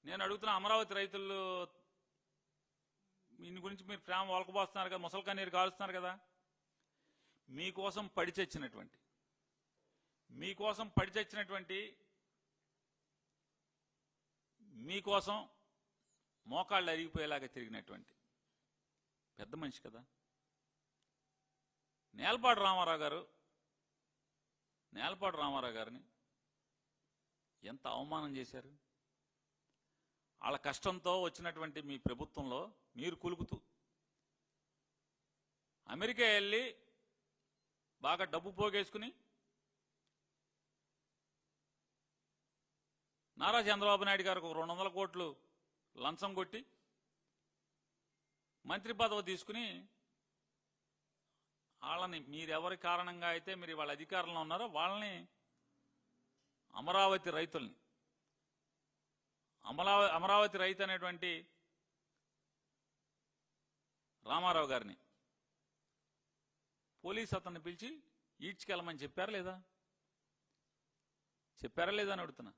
నేను అడుగుతున్న, అమరావతి రైతులు దీని గురించి మీరు ప్రేమ వలకబోస్తున్నారు కదా, ముసలి కన్నీరు కాలుస్తున్నారు కదా. మీకోసం పడి చచ్చినటువంటి మీకోసం మోకాళ్ళు అరిగిపోయేలాగా తిరిగినటువంటి పెద్ద మనిషి కదా నేలపాటి రామారావు గారిని ఎంత అవమానం చేశారు. వాళ్ళ కష్టంతో వచ్చినటువంటి మీ ప్రభుత్వంలో మీరు కులుకుతూ అమెరికా వెళ్ళి బాగా డబ్బు పోగేసుకుని నారా చంద్రబాబు నాయుడు గారికి 200 కోట్లు లంచం కొట్టి మంత్రి పదవి తీసుకుని వాళ్ళని మీరెవరి కారణంగా అయితే మీరు వాళ్ళ అధికారంలో ఉన్నారో వాళ్ళని అమరావతి రైతుల్ని అమరావతి రైతు అనేటువంటి రామారావు గారిని పోలీసు అతన్ని పిలిచి ఈడ్చుకెళ్ళమని చెప్పారా లేదా అని అడుగుతున్నా.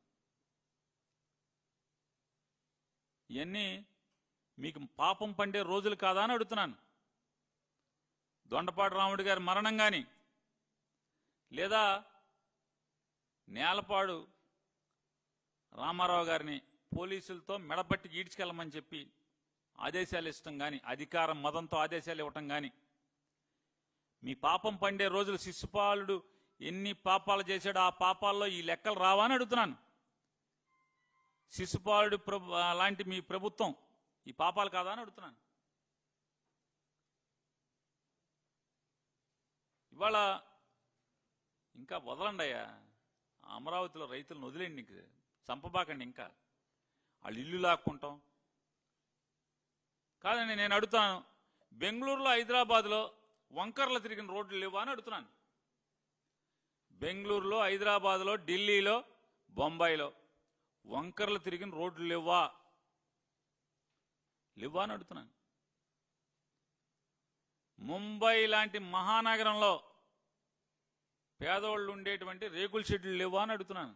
ఇవన్నీ మీకు పాపం పండే రోజులు కాదా అని అడుగుతున్నాను. దొండపాటి రాముడి గారి మరణం కానీ లేదా నేలపాడు రామారావు గారిని పోలీసులతో మెడపట్టి ఈడ్చుకెళ్ళమని చెప్పి ఆదేశాలు ఇష్టం కానీ, అధికారం మదంతో ఆదేశాలు ఇవ్వటం కానీ, మీ పాపం పండే రోజులు శిశుపాలుడు ఎన్ని పాపాలు చేశాడో ఆ పాపాల్లో ఈ లెక్కలు రావా అని అడుగుతున్నాను. శిశుపాలుడు లాంటి మీ ప్రభుత్వం ఈ పాపాలు కాదా అని అడుగుతున్నాను. ఇవాళ ఇంకా వదలండి అయ్యా, అమరావతిలో రైతులను వదిలేండి, ఇంక చంపబాకండి, ఇంకా వాళ్ళు ఇల్లు లాక్కుంటాం కాదండి. నేను అడుగుతాను, బెంగళూరులో హైదరాబాద్లో వంకర్లు తిరిగిన రోడ్లు లేవా అని అడుగుతున్నాను. బెంగళూరులో హైదరాబాద్లో ఢిల్లీలో బొంబాయిలో వంకర్లు తిరిగిన రోడ్లు లేవా అని అడుగుతున్నాను. ముంబై లాంటి మహానగరంలో పేదోళ్ళు ఉండేటువంటి రేకుల షెడ్లు లేవా అని అడుగుతున్నాను.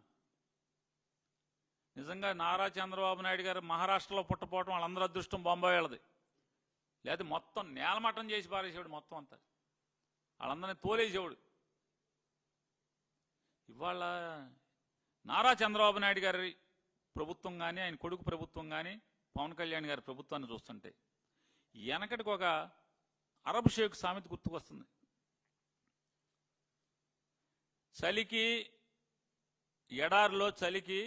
నిజంగా నారా చంద్రబాబు నాయుడు గారు మహారాష్ట్రలో పుట్టపోవటం వాళ్ళందరూ అదృష్టం, బొంబాయి వాళ్ళది. లేదా మొత్తం నేలమట్టం చేసి పారేసేవాడు, మొత్తం అంతా వాళ్ళందరినీ తోలేసేవాడు. ఇవాళ నారా చంద్రబాబు నాయుడు గారి ప్రభుత్వం కానీ, ఆయన కొడుకు ప్రభుత్వం కానీ, పవన్ కళ్యాణ్ గారి ప్రభుత్వాన్ని చూస్తుంటే వెనకటికి ఒక అరబ్ షేక్ సామెత గుర్తుకొస్తుంది. చలికి, ఎడారిలో చలికి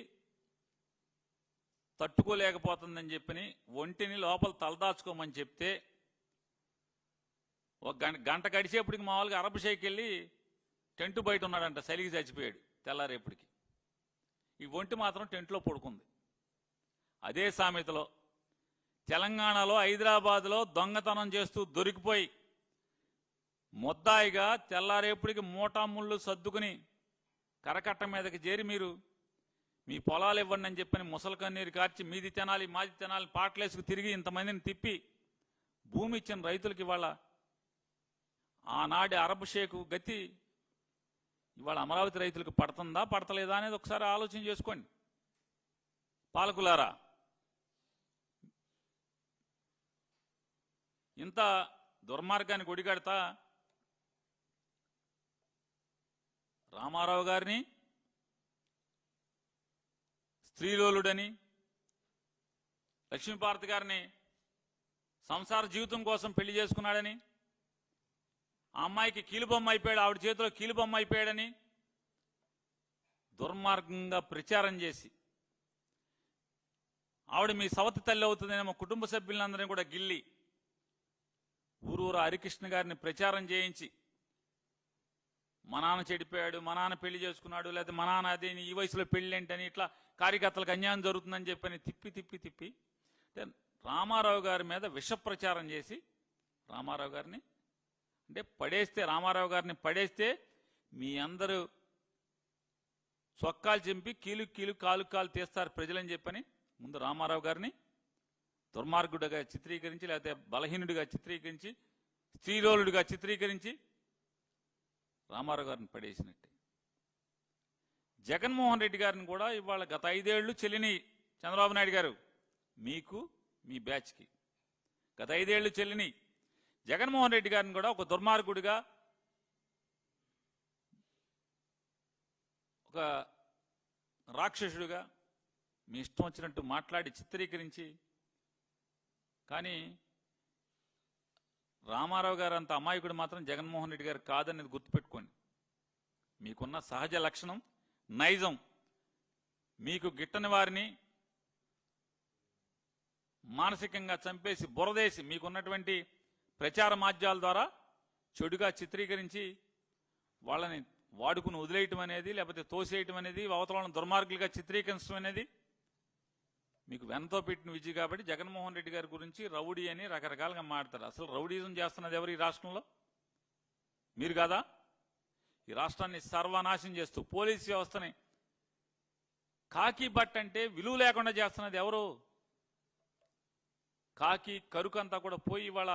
తట్టుకోలేకపోతుందని చెప్పని ఒంటిని లోపల తలదాచుకోమని చెప్తే ఒక గంట గడిచేపటికి మామూలుగా అరబ్ షేక్ వెళ్ళి టెంటు బయట ఉన్నాడంట, చలికి చచ్చిపోయాడు. తెల్లారేపటికి ఈ ఒంటి మాత్రం టెంట్లో పడుకుంది. అదే సామెతలో తెలంగాణలో హైదరాబాద్లో దొంగతనం చేస్తూ దొరికిపోయి ముద్దాయిగా తెల్లారేపటికి మూటాముళ్ళు సర్దుకుని కరకట్ట మీదకి చేరి మీరు మీ పొలాలు ఇవ్వండి అని చెప్పని ముసలి కన్నీరు కార్చి మీది తినాలి మాది తినాలి పాటలేసుకు తిరిగి ఇంతమందిని తిప్పి భూమి ఇచ్చిన రైతులకి ఇవాళ ఆనాటి అరబ్ షేకు గతి ఇవాళ అమరావతి రైతులకు పడుతుందా పడతలేదా అనేది ఒకసారి ఆలోచన చేసుకోండి. పాలకులారా, ఇంత దుర్మార్గాన్ని ఒడిగడతా రామారావు గారిని స్త్రీలోలుడని, లక్ష్మీపార్వతి గారిని సంసార జీవితం కోసం పెళ్లి చేసుకున్నాడని, ఆ అమ్మాయికి కీలుబొమ్మ అయిపోయాడు, ఆవిడ చేతిలో కీలుబొమ్మ అయిపోయాడని దుర్మార్గంగా ప్రచారం చేసి ఆవిడ మీ సవతి తల్లి అవుతుందని మా కుటుంబ సభ్యులందరినీ కూడా గిల్లి ఊరూరు హరికృష్ణ గారిని ప్రచారం చేయించి మా నాన్న చెడిపోయాడు, మా నాన్న పెళ్లి చేసుకున్నాడు, లేకపోతే మా నాన్న అదే ఈ వయసులో పెళ్లి ఏంటని ఇట్లా కార్యకర్తలకు అన్యాయం జరుగుతుందని చెప్పని తిప్పి రామారావు గారి మీద విష ప్రచారం చేసి రామారావు గారిని అంటే పడేస్తే రామారావు గారిని పడేస్తే మీ అందరూ చొక్కాలు చింపి కీలు కీలు కాలు కాలు తీస్తారు ప్రజలని చెప్పని ముందు రామారావు గారిని దుర్మార్గుడిగా చిత్రీకరించి లేకపోతే బలహీనుడిగా చిత్రీకరించి స్త్రీలోలుడిగా చిత్రీకరించి రామారావు గారిని పడేసినట్టే. జగన్మోహన్ రెడ్డి గారిని కూడా ఇవాళ గత 5 ఏళ్లు చెల్లిని చంద్రబాబు నాయుడు గారు మీకు మీ బ్యాచ్కి గత 5 ఏళ్లు చెల్లిని జగన్మోహన్ రెడ్డి గారిని కూడా ఒక దుర్మార్గుడిగా ఒక రాక్షసుడిగా మీ ఇష్టం వచ్చినట్టు మాట్లాడి చిత్రీకరించి, కానీ రామారావు గారు అంత అమాయకుడు మాత్రం జగన్మోహన్ రెడ్డి గారు కాదనేది గుర్తుపెట్టుకోండి. మీకున్న సహజ లక్షణం నైజం, మీకు గిట్టని వారిని మానసికంగా చంపేసి బురదేసి మీకున్నటువంటి ప్రచార మాధ్యాల ద్వారా చెడుగా చిత్రీకరించి వాళ్ళని వాడుకుని వదిలేయటం అనేది లేకపోతే తోసేయటం అనేది అవతలను దుర్మార్గులుగా చిత్రీకరించడం అనేది మీకు వెనతో పెట్టిన విజయ్. కాబట్టి జగన్మోహన్ రెడ్డి గారి గురించి రౌడీ అని రకరకాలుగా మాట్లాడతారు. అసలు రౌడీజం చేస్తున్నది ఎవరు ఈ రాష్ట్రంలో? మీరు కాదా? ఈ రాష్ట్రాన్ని సర్వనాశనం చేస్తూ పోలీస్ వ్యవస్థని కాకి బట్ట అంటే విలువ లేకుండా చేస్తున్నది ఎవరు? కాకి కరుకంతా కూడా పోయి ఇవాళ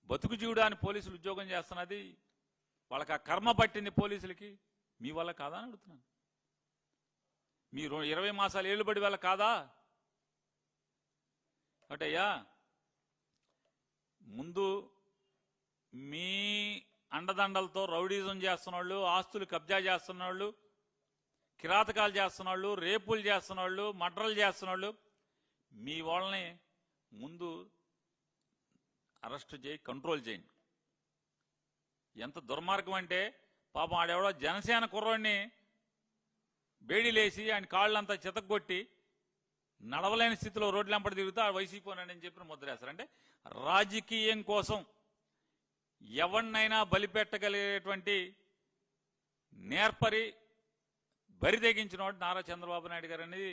బతుకు జీవుడాన్ని పోలీసులు ఉద్యోగం చేస్తున్నది. వాళ్ళకి ఆ కర్మ పట్టింది పోలీసులకి. మీ వల్ల కాదా అని అడుగుతున్నాను. మీరు 20 మాసాలు ఏలుబడి వల్ల కాదా? ఒకటయ్యా, ముందు మీ అండదండలతో రౌడీజం చేస్తున్నోళ్ళు, ఆస్తులు కబ్జా చేస్తున్నోళ్ళు, కిరాతకాలు చేస్తున్నోళ్ళు, రేపులు చేస్తున్నోళ్ళు, మర్డర్లు చేస్తున్నోళ్ళు మీ వాళ్ళని ముందు అరెస్ట్ చేయి, కంట్రోల్ చేయండి. ఎంత దుర్మార్గం అంటే పాపం ఆడెవడో జనసేన కుర్రోడిని బేడీలేసి ఆయన కాళ్ళంతా చితగ్గొట్టి నడవలేని స్థితిలో రోడ్లంపడి తిరుగుతూ ఆ వైసీపోనని చెప్పిన ముద్రేస్తారు. అంటే రాజకీయం కోసం ఎవరినైనా బలిపెట్టగలిగేటువంటి నేర్పరి బరి తెగించినవాడు నారా చంద్రబాబు నాయుడు గారు అనేది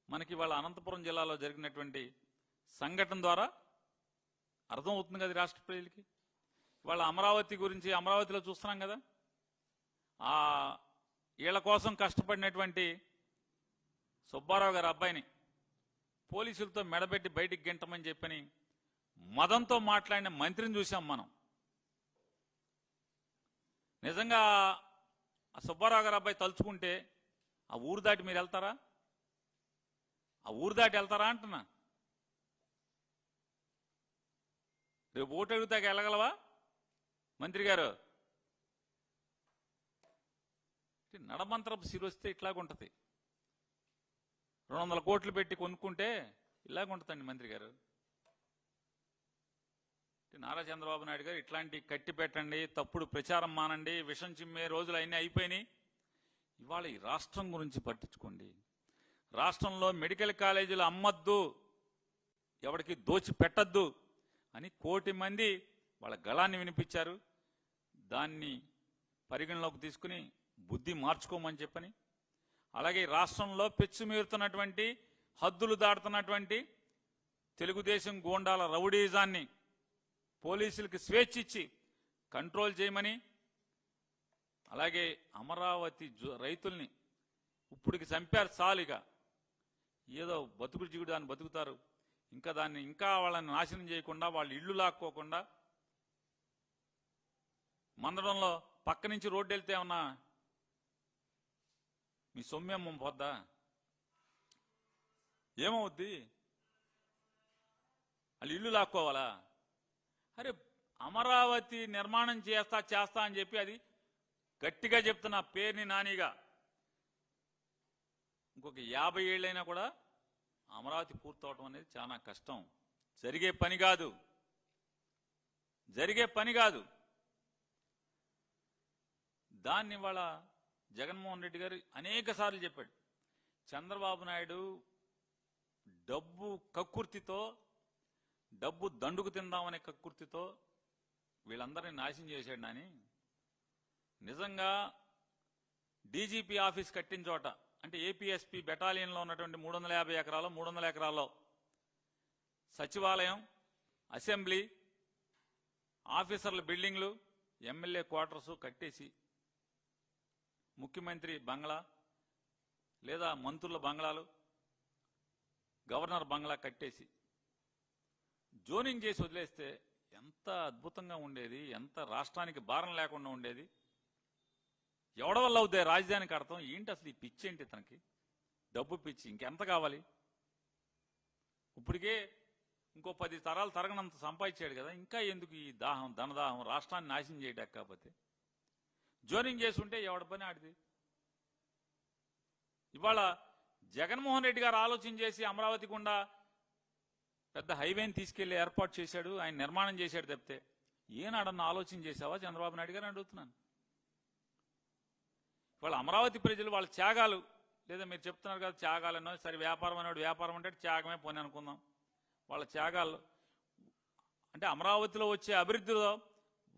మనకి వాళ్ళ అనంతపురం జిల్లాలో జరిగినటువంటి సంఘటన ద్వారా అర్థమవుతుంది కదా రాష్ట్ర ప్రజలకి. వాళ్ళ అమరావతి గురించి అమరావతిలో చూస్తున్నాం కదా, ఆ వీళ్ళ కోసం కష్టపడినటువంటి సుబ్బారావు గారి అబ్బాయిని పోలీసులతో మెడబెట్టి బయటికి గెంటమని చెప్పని మదంతో మాట్లాడిన మంత్రిని చూసాం మనం. నిజంగా ఆ సుబ్బారావు గారి అబ్బాయి తలుచుకుంటే ఆ ఊరు దాటి మీరు వెళ్తారా? ఆ ఊరు దాటి వెళ్తారా అంటున్నా. రేపు ఓటు అడుగుతాక వెళ్ళగలవా మంత్రి గారు? నడమంత్రపు సిరొస్తే ఇట్లాగుంటది. 200 కోట్లు పెట్టి కొనుక్కుంటే ఇలాగుంటుందండి మంత్రి గారు. నారా చంద్రబాబు నాయుడు గారు ఇట్లాంటి కట్టి పెట్టండి, తప్పుడు ప్రచారం మానండి, విషం చిమ్మే రోజులు అన్నీ అయిపోయినాయి. ఇవాళ ఈ రాష్ట్రం గురించి పట్టించుకోండి. రాష్ట్రంలో మెడికల్ కాలేజీలు అమ్మద్దు, ఎవరికి దోచి పెట్టద్దు అని 1 కోటి మంది వాళ్ళ గళాన్ని వినిపించారు. దాన్ని పరిగణలోకి తీసుకుని బుద్ధి మార్చుకోమని చెప్పని, అలాగే రాష్ట్రంలో పెచ్చుమీరుతున్నటువంటి హద్దులు దాటుతున్నటువంటి తెలుగుదేశం గూండాల రౌడీజాన్ని పోలీసులకి స్వేచ్ఛ ఇచ్చి కంట్రోల్ చేయమని, అలాగే అమరావతి రైతుల్ని ఇప్పటికి చంపారు చాలుగా, ఏదో బతుకు జీవుడు దాన్ని బతుకుతారు, దాన్ని ఇంకా వాళ్ళని నాశనం చేయకుండా వాళ్ళ ఇళ్ళు లాక్కోకుండా మందడంలో పక్క నుంచి రోడ్డు వెళ్తే ఉన్నా మీ సొమ్మెమ్మ పోద్దా? ఏమవుద్ది? వాళ్ళు ఇల్లు లాక్కోవాలా? అరే అమరావతి నిర్మాణం చేస్తా అని చెప్పి అది గట్టిగా చెప్తున్నా పేరుని నానిగా. ఇంకొక 50 ఏళ్ళైనా కూడా అమరావతి పూర్తవటం అనేది చాలా కష్టం. జరిగే పని కాదు. దాన్ని ఇవాళ జగన్మోహన్ రెడ్డి గారు అనేక సార్లు చెప్పాడు. చంద్రబాబు నాయుడు డబ్బు కక్కుర్తితో, డబ్బు దండుకు తిందామనే కక్కుర్తితో వీళ్ళందరినీ నాశనం చేశాడు. నాని నిజంగా డీజీపీ ఆఫీస్ కట్టిన చోట, అంటే ఏపీఎస్పీ బెటాలియన్లో ఉన్నటువంటి 350 ఎకరాలు 300 ఎకరాల్లో సచివాలయం, అసెంబ్లీ, ఆఫీసర్ల బిల్డింగ్లు, ఎమ్మెల్యే క్వార్టర్స్ కట్టేసి ముఖ్యమంత్రి బంగ్లా లేదా మంత్రుల బంగ్లాలు, గవర్నర్ బంగ్లా కట్టేసి జోనింగ్ చేసి వదిలేస్తే ఎంత అద్భుతంగా ఉండేది, ఎంత రాష్ట్రానికి భారం లేకుండా ఉండేది. ఎవడ వల్ల అవుతాయి రాజధానికి అర్థం ఏంటి? అసలు ఈ పిచ్చి ఏంటి తనకి? డబ్బు పిచ్చి, ఇంకెంత కావాలి? ఇప్పటికే ఇంకో 10 తరాలు తరగనంత సంపాదించాడు కదా, ఇంకా ఎందుకు ఈ దాహం, ధనదాహం, రాష్ట్రాన్ని నాశనం చేయటం? కాకపోతే జోనింగ్ చేసి ఉంటే ఎవడ పని ఆడిది. ఇవాళ జగన్మోహన్ రెడ్డి గారు ఆలోచన చేసి అమరావతి గుండా పెద్ద హైవేని తీసుకెళ్లి ఏర్పాటు చేశాడు, ఆయన నిర్మాణం చేశాడు తప్పితే ఏనాడన్నా ఆలోచన చేశావా చంద్రబాబు నాయుడు గారు అడుగుతున్నాను. ఇవాళ అమరావతి ప్రజలు వాళ్ళ త్యాగాలు, లేదా మీరు చెప్తున్నారు కదా త్యాగాలన్నో, సరే వ్యాపారం అనేవాడు వ్యాపారం అంటే త్యాగమే పోనీ అనుకుందాం. వాళ్ళ త్యాగాలు అంటే అమరావతిలో వచ్చే అభివృద్ధిలో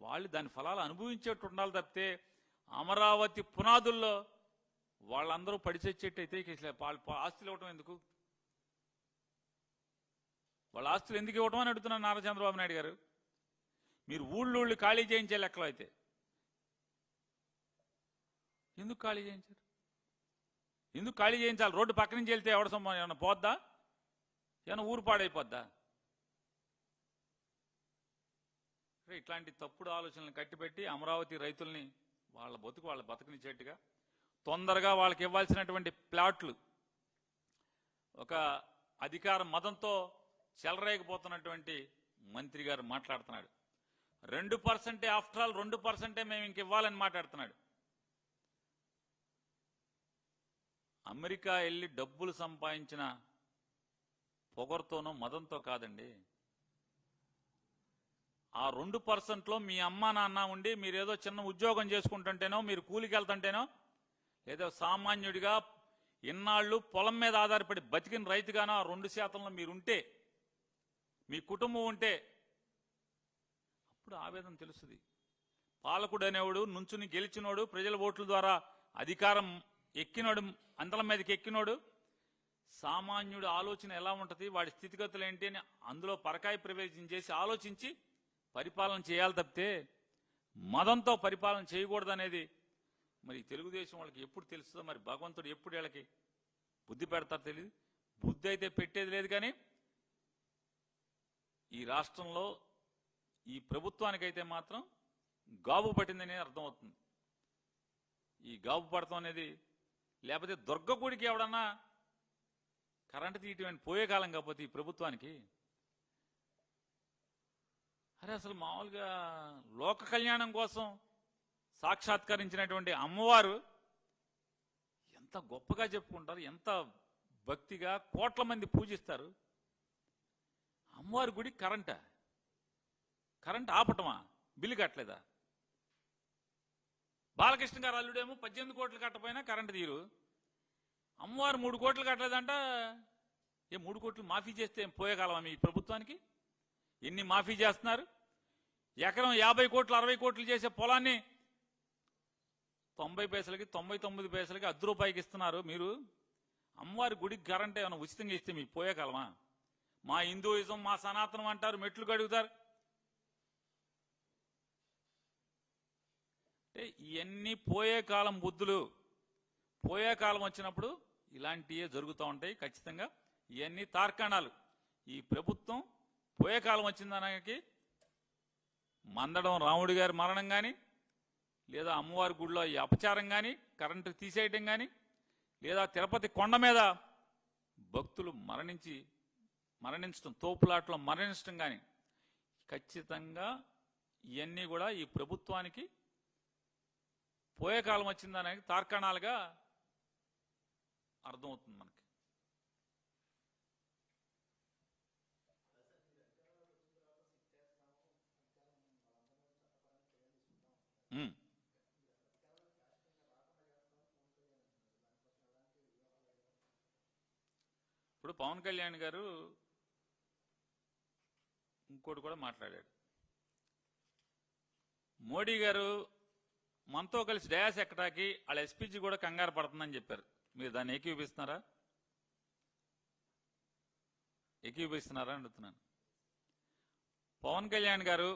వాళ్ళు దాని ఫలాలు అనుభవించేట్టు ఉండాలి తప్పితే అమరావతి పునాదుల్లో వాళ్ళందరూ పడిచచ్చేట్టయితే వాళ్ళ ఆస్తులు ఇవ్వటం ఎందుకు? వాళ్ళ ఆస్తులు ఎందుకు ఇవ్వటం అని అడుగుతున్నాను నారా చంద్రబాబు నాయుడు గారు. మీరు ఊళ్ళు ఖాళీ చేయించే లెక్కలో అయితే ఎందుకు ఖాళీ చేయించారు? ఎందుకు ఖాళీ చేయించాలి? రోడ్డు పక్క నుంచి వెళ్తే ఎవడ సొమ్ము ఏమన్నా పోద్దా? ఏమన్నా ఊరు పాడైపోద్దా? ఇట్లాంటి తప్పుడు ఆలోచనలు కట్టిపెట్టి అమరావతి రైతుల్ని వాళ్ళ బతుకునిచ్చేట్టుగా తొందరగా వాళ్ళకి ఇవ్వాల్సినటువంటి ప్లాట్లు ఒక అధికార మదంతో చెలరేగిపోతున్నటువంటి మంత్రి గారు మాట్లాడుతున్నాడు. 2% ఆఫ్టర్ ఆల్ 2% మేము ఇంక ఇవ్వాలని మాట్లాడుతున్నాడు. అమెరికా వెళ్ళి డబ్బులు సంపాదించిన పొగరుతోనో మదంతో కాదండి. ఆ 2%లో మీ అమ్మా నాన్న ఉండి మీరేదో చిన్న ఉద్యోగం చేసుకుంటుంటేనో, మీరు కూలికి వెళ్తుంటేనో, లేదా సామాన్యుడిగా ఇన్నాళ్ళు పొలం మీద ఆధారపడి బతికిన రైతుగానో ఆ 2%లో మీరుంటే, మీ కుటుంబం ఉంటే అప్పుడు ఆవేదన తెలుస్తుంది. పాలకుడు అనేవాడు నుంచుని గెలిచినోడు, ప్రజల ఓట్ల ద్వారా అధికారం ఎక్కినోడు, అందల మీదకి ఎక్కినోడు, సామాన్యుడు ఆలోచన ఎలా ఉంటుంది, వాడి స్థితిగతులు ఏంటి అని అందులో పరకాయ ప్రవేశం చేసి ఆలోచించి పరిపాలన చేయాలి తప్పితే మదంతో పరిపాలన చేయకూడదనేది మరి తెలుగుదేశం వాళ్ళకి ఎప్పుడు తెలుస్తుందో, మరి భగవంతుడు ఎప్పుడు వీళ్ళకి బుద్ధి పెడతారో తెలియదు. బుద్ధి అయితే పెట్టేది లేదు. కానీ ఈ రాష్ట్రంలో ఈ ప్రభుత్వానికైతే మాత్రం గాబు పట్టిందనే అర్థమవుతుంది. ఈ గాబు పడతాం అనేది, లేకపోతే దుర్గగుడికి ఎవడన్నా కరెంటు తీయటం పోయే కాలం కాకపోతే ఈ ప్రభుత్వానికి, అరే అసలు మామూలుగా లోక కళ్యాణం కోసం సాక్షాత్కరించినటువంటి అమ్మవారు ఎంత గొప్పగా చెప్పుకుంటారు, ఎంత భక్తిగా కోట్ల మంది పూజిస్తారు. అమ్మవారి గుడి కరెంట్ ఆపటమా? బిల్లు కట్టలేదా? బాలకృష్ణ గారు అల్లుడేమో 18 కోట్లు కట్టపోయినా కరెంటు తీరు. అమ్మవారు 3 కోట్లు కట్టలేదంట. 3 కోట్లు మాఫీ చేస్తే పోయే కాలమా మీ ప్రభుత్వానికి? ఎన్ని మాఫీ చేస్తున్నారు? ఎకరం 50 కోట్లు 60 కోట్లు చేసే పొలాన్ని 90 పైసలకి 99 పైసలకి ₹10 ఇస్తున్నారు. మీరు అమ్మవారి గుడికి కరెంట్ ఏమైనా ఉచితంగా ఇస్తే మీకు పోయే కాలమా? మా హిందూయిజం, మా సనాతనం అంటారు, మెట్లు కడుగుతారు. అంటే ఇవన్నీ పోయే కాలం బుద్ధులు. పోయే కాలం వచ్చినప్పుడు ఇలాంటివే జరుగుతూ ఉంటాయి ఖచ్చితంగా. ఇవన్నీ తార్కాణాలు. ఈ ప్రభుత్వం పోయే కాలం వచ్చిందనకి మందడం రాముడి గారి మరణం కానీ, లేదా అమ్మవారి గుడిలో ఈ అపచారం కానీ, కరెంటు తీసేయటం కానీ, లేదా తిరుపతి కొండ మీద భక్తులు మరణించడం, తోపులాట్లో మరణించడం కానీ, ఖచ్చితంగా ఇవన్నీ కూడా ఈ ప్రభుత్వానికి పోయే కాలం వచ్చిందనకి తార్కాణాలుగా అర్థమవుతుంది మనకి. ఇప్పుడు పవన్ కళ్యాణ్ గారు ఇంకోటి కూడా మాట్లాడాడు. మోడీ గారు మనతో కలిసి డయాస్ ఎక్కడానికి వాళ్ళ ఎస్పీజీ కూడా కంగారు పడుతుందని చెప్పారు. మీరు దాన్ని ఏకీభవిస్తున్నారా అని అడుగుతున్నాను. పవన్ కళ్యాణ్ గారు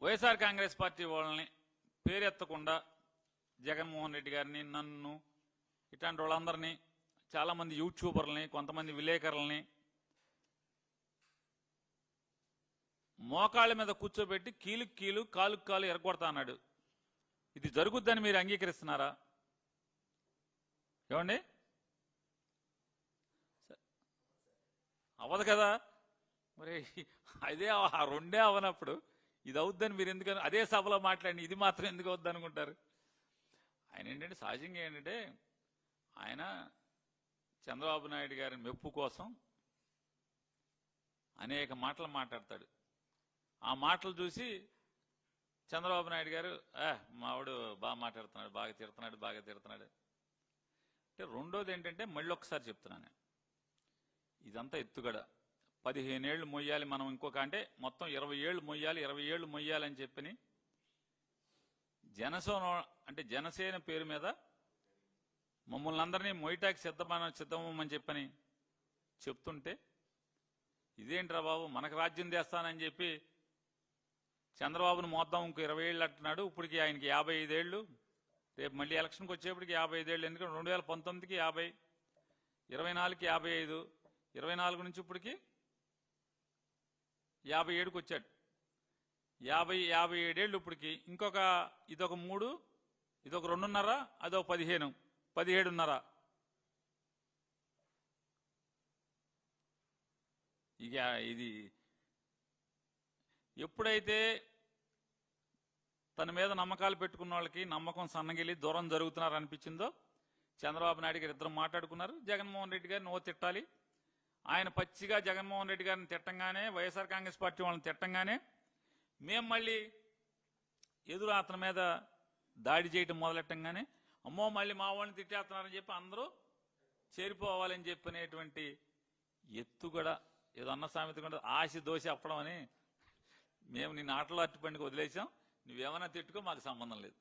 వైఎస్ఆర్ కాంగ్రెస్ పార్టీ వాళ్ళని పేరెత్తకుండా జగన్మోహన్ రెడ్డి గారిని, నన్ను, ఇట్లాంటి వాళ్ళందరినీ, చాలా మంది యూట్యూబర్లని, కొంతమంది విలేకరులని మోకాళ్ళ మీద కూర్చోబెట్టి కీలుకు కీలు కాలుకు కాలు ఎరగొడతా అన్నాడు. ఇది జరుగుద్దని మీరు అంగీకరిస్తున్నారా? ఏమండి? అవ్వదు కదా మరి. అదే ఆ రెండే అవనప్పుడు ఇది అవుద్దని మీరు ఎందుకని అదే సభలో మాట్లాడి ఇది మాత్రం ఎందుకు అవుద్ది అనుకుంటారు? ఆయన ఏంటంటే సహజంగా ఏంటంటే ఆయన చంద్రబాబు నాయుడు గారి మెప్పు కోసం అనేక మాటలు మాట్లాడతాడు. ఆ మాటలు చూసి చంద్రబాబు నాయుడు గారు మావాడు బాగా మాట్లాడుతున్నాడు, బాగా తిడుతున్నాడు. అంటే రెండోది ఏంటంటే మళ్ళీ ఒకసారి చెప్తున్నాను, ఇదంతా ఎత్తుగడ. 15 ఏళ్లు మొయ్యాలి మనం, ఇంకొక అంటే మొత్తం 20 ఏళ్లు మొయ్యాలి, 20 ఏళ్లు మొయ్యాలని చెప్పని జనసేన పేరు మీద మమ్మల్ని అందరినీ మొయ్యటానికి సిద్ధమని చెప్పని చెప్తుంటే, ఇదేంట్రా బాబు మనకు రాజ్యం తెస్తానని చెప్పి చంద్రబాబును మోద్దాం ఇంకో 20 ఏళ్ళు అంటున్నాడు. ఇప్పటికి ఆయనకి 55 ఏళ్ళు, రేపు మళ్ళీ ఎలక్షన్కి వచ్చేప్పటికి 55 ఏళ్ళు. ఎందుకంటే 2019కి 50, 24కి 55, 24 నుంచి ఇప్పటికి 57కి వచ్చాడు. 57 ఏళ్ళు ఇప్పటికి. ఇంకొక ఇదొక 3, ఇదొక 2.5, అదొక 15, 17.5. ఇక ఇది ఎప్పుడైతే తన మీద నమ్మకాలు పెట్టుకున్న వాళ్ళకి నమ్మకం సన్నగిలి దూరం జరుగుతున్నారు అనిపించిందో, చంద్రబాబు నాయుడు గారు ఇద్దరు మాట్లాడుకున్నారు. జగన్మోహన్ రెడ్డి గారిని తిట్టాలి. ఆయన పచ్చిగా జగన్మోహన్ రెడ్డి గారిని తిట్టంగానే, వైఎస్ఆర్ కాంగ్రెస్ పార్టీ వాళ్ళని తిట్టంగానే మేము మళ్ళీ ఎదురు అతని మీద దాడి చేయటం మొదలెట్టంగానే, అమ్మో మళ్ళీ మా వాళ్ళని తిట్టేస్తున్నారని చెప్పి అందరూ చేరిపోవాలని చెప్పినటువంటి ఎత్తుగడ, ఏదో అన్న సామెత కూడా ఆశ దోశ అప్పడం అని, మేము నిన్ను ఆటలో అట్టిపండుకు వదిలేసాం, నువ్వేమన్నా తిట్టుకో, మాకు సంబంధం లేదు.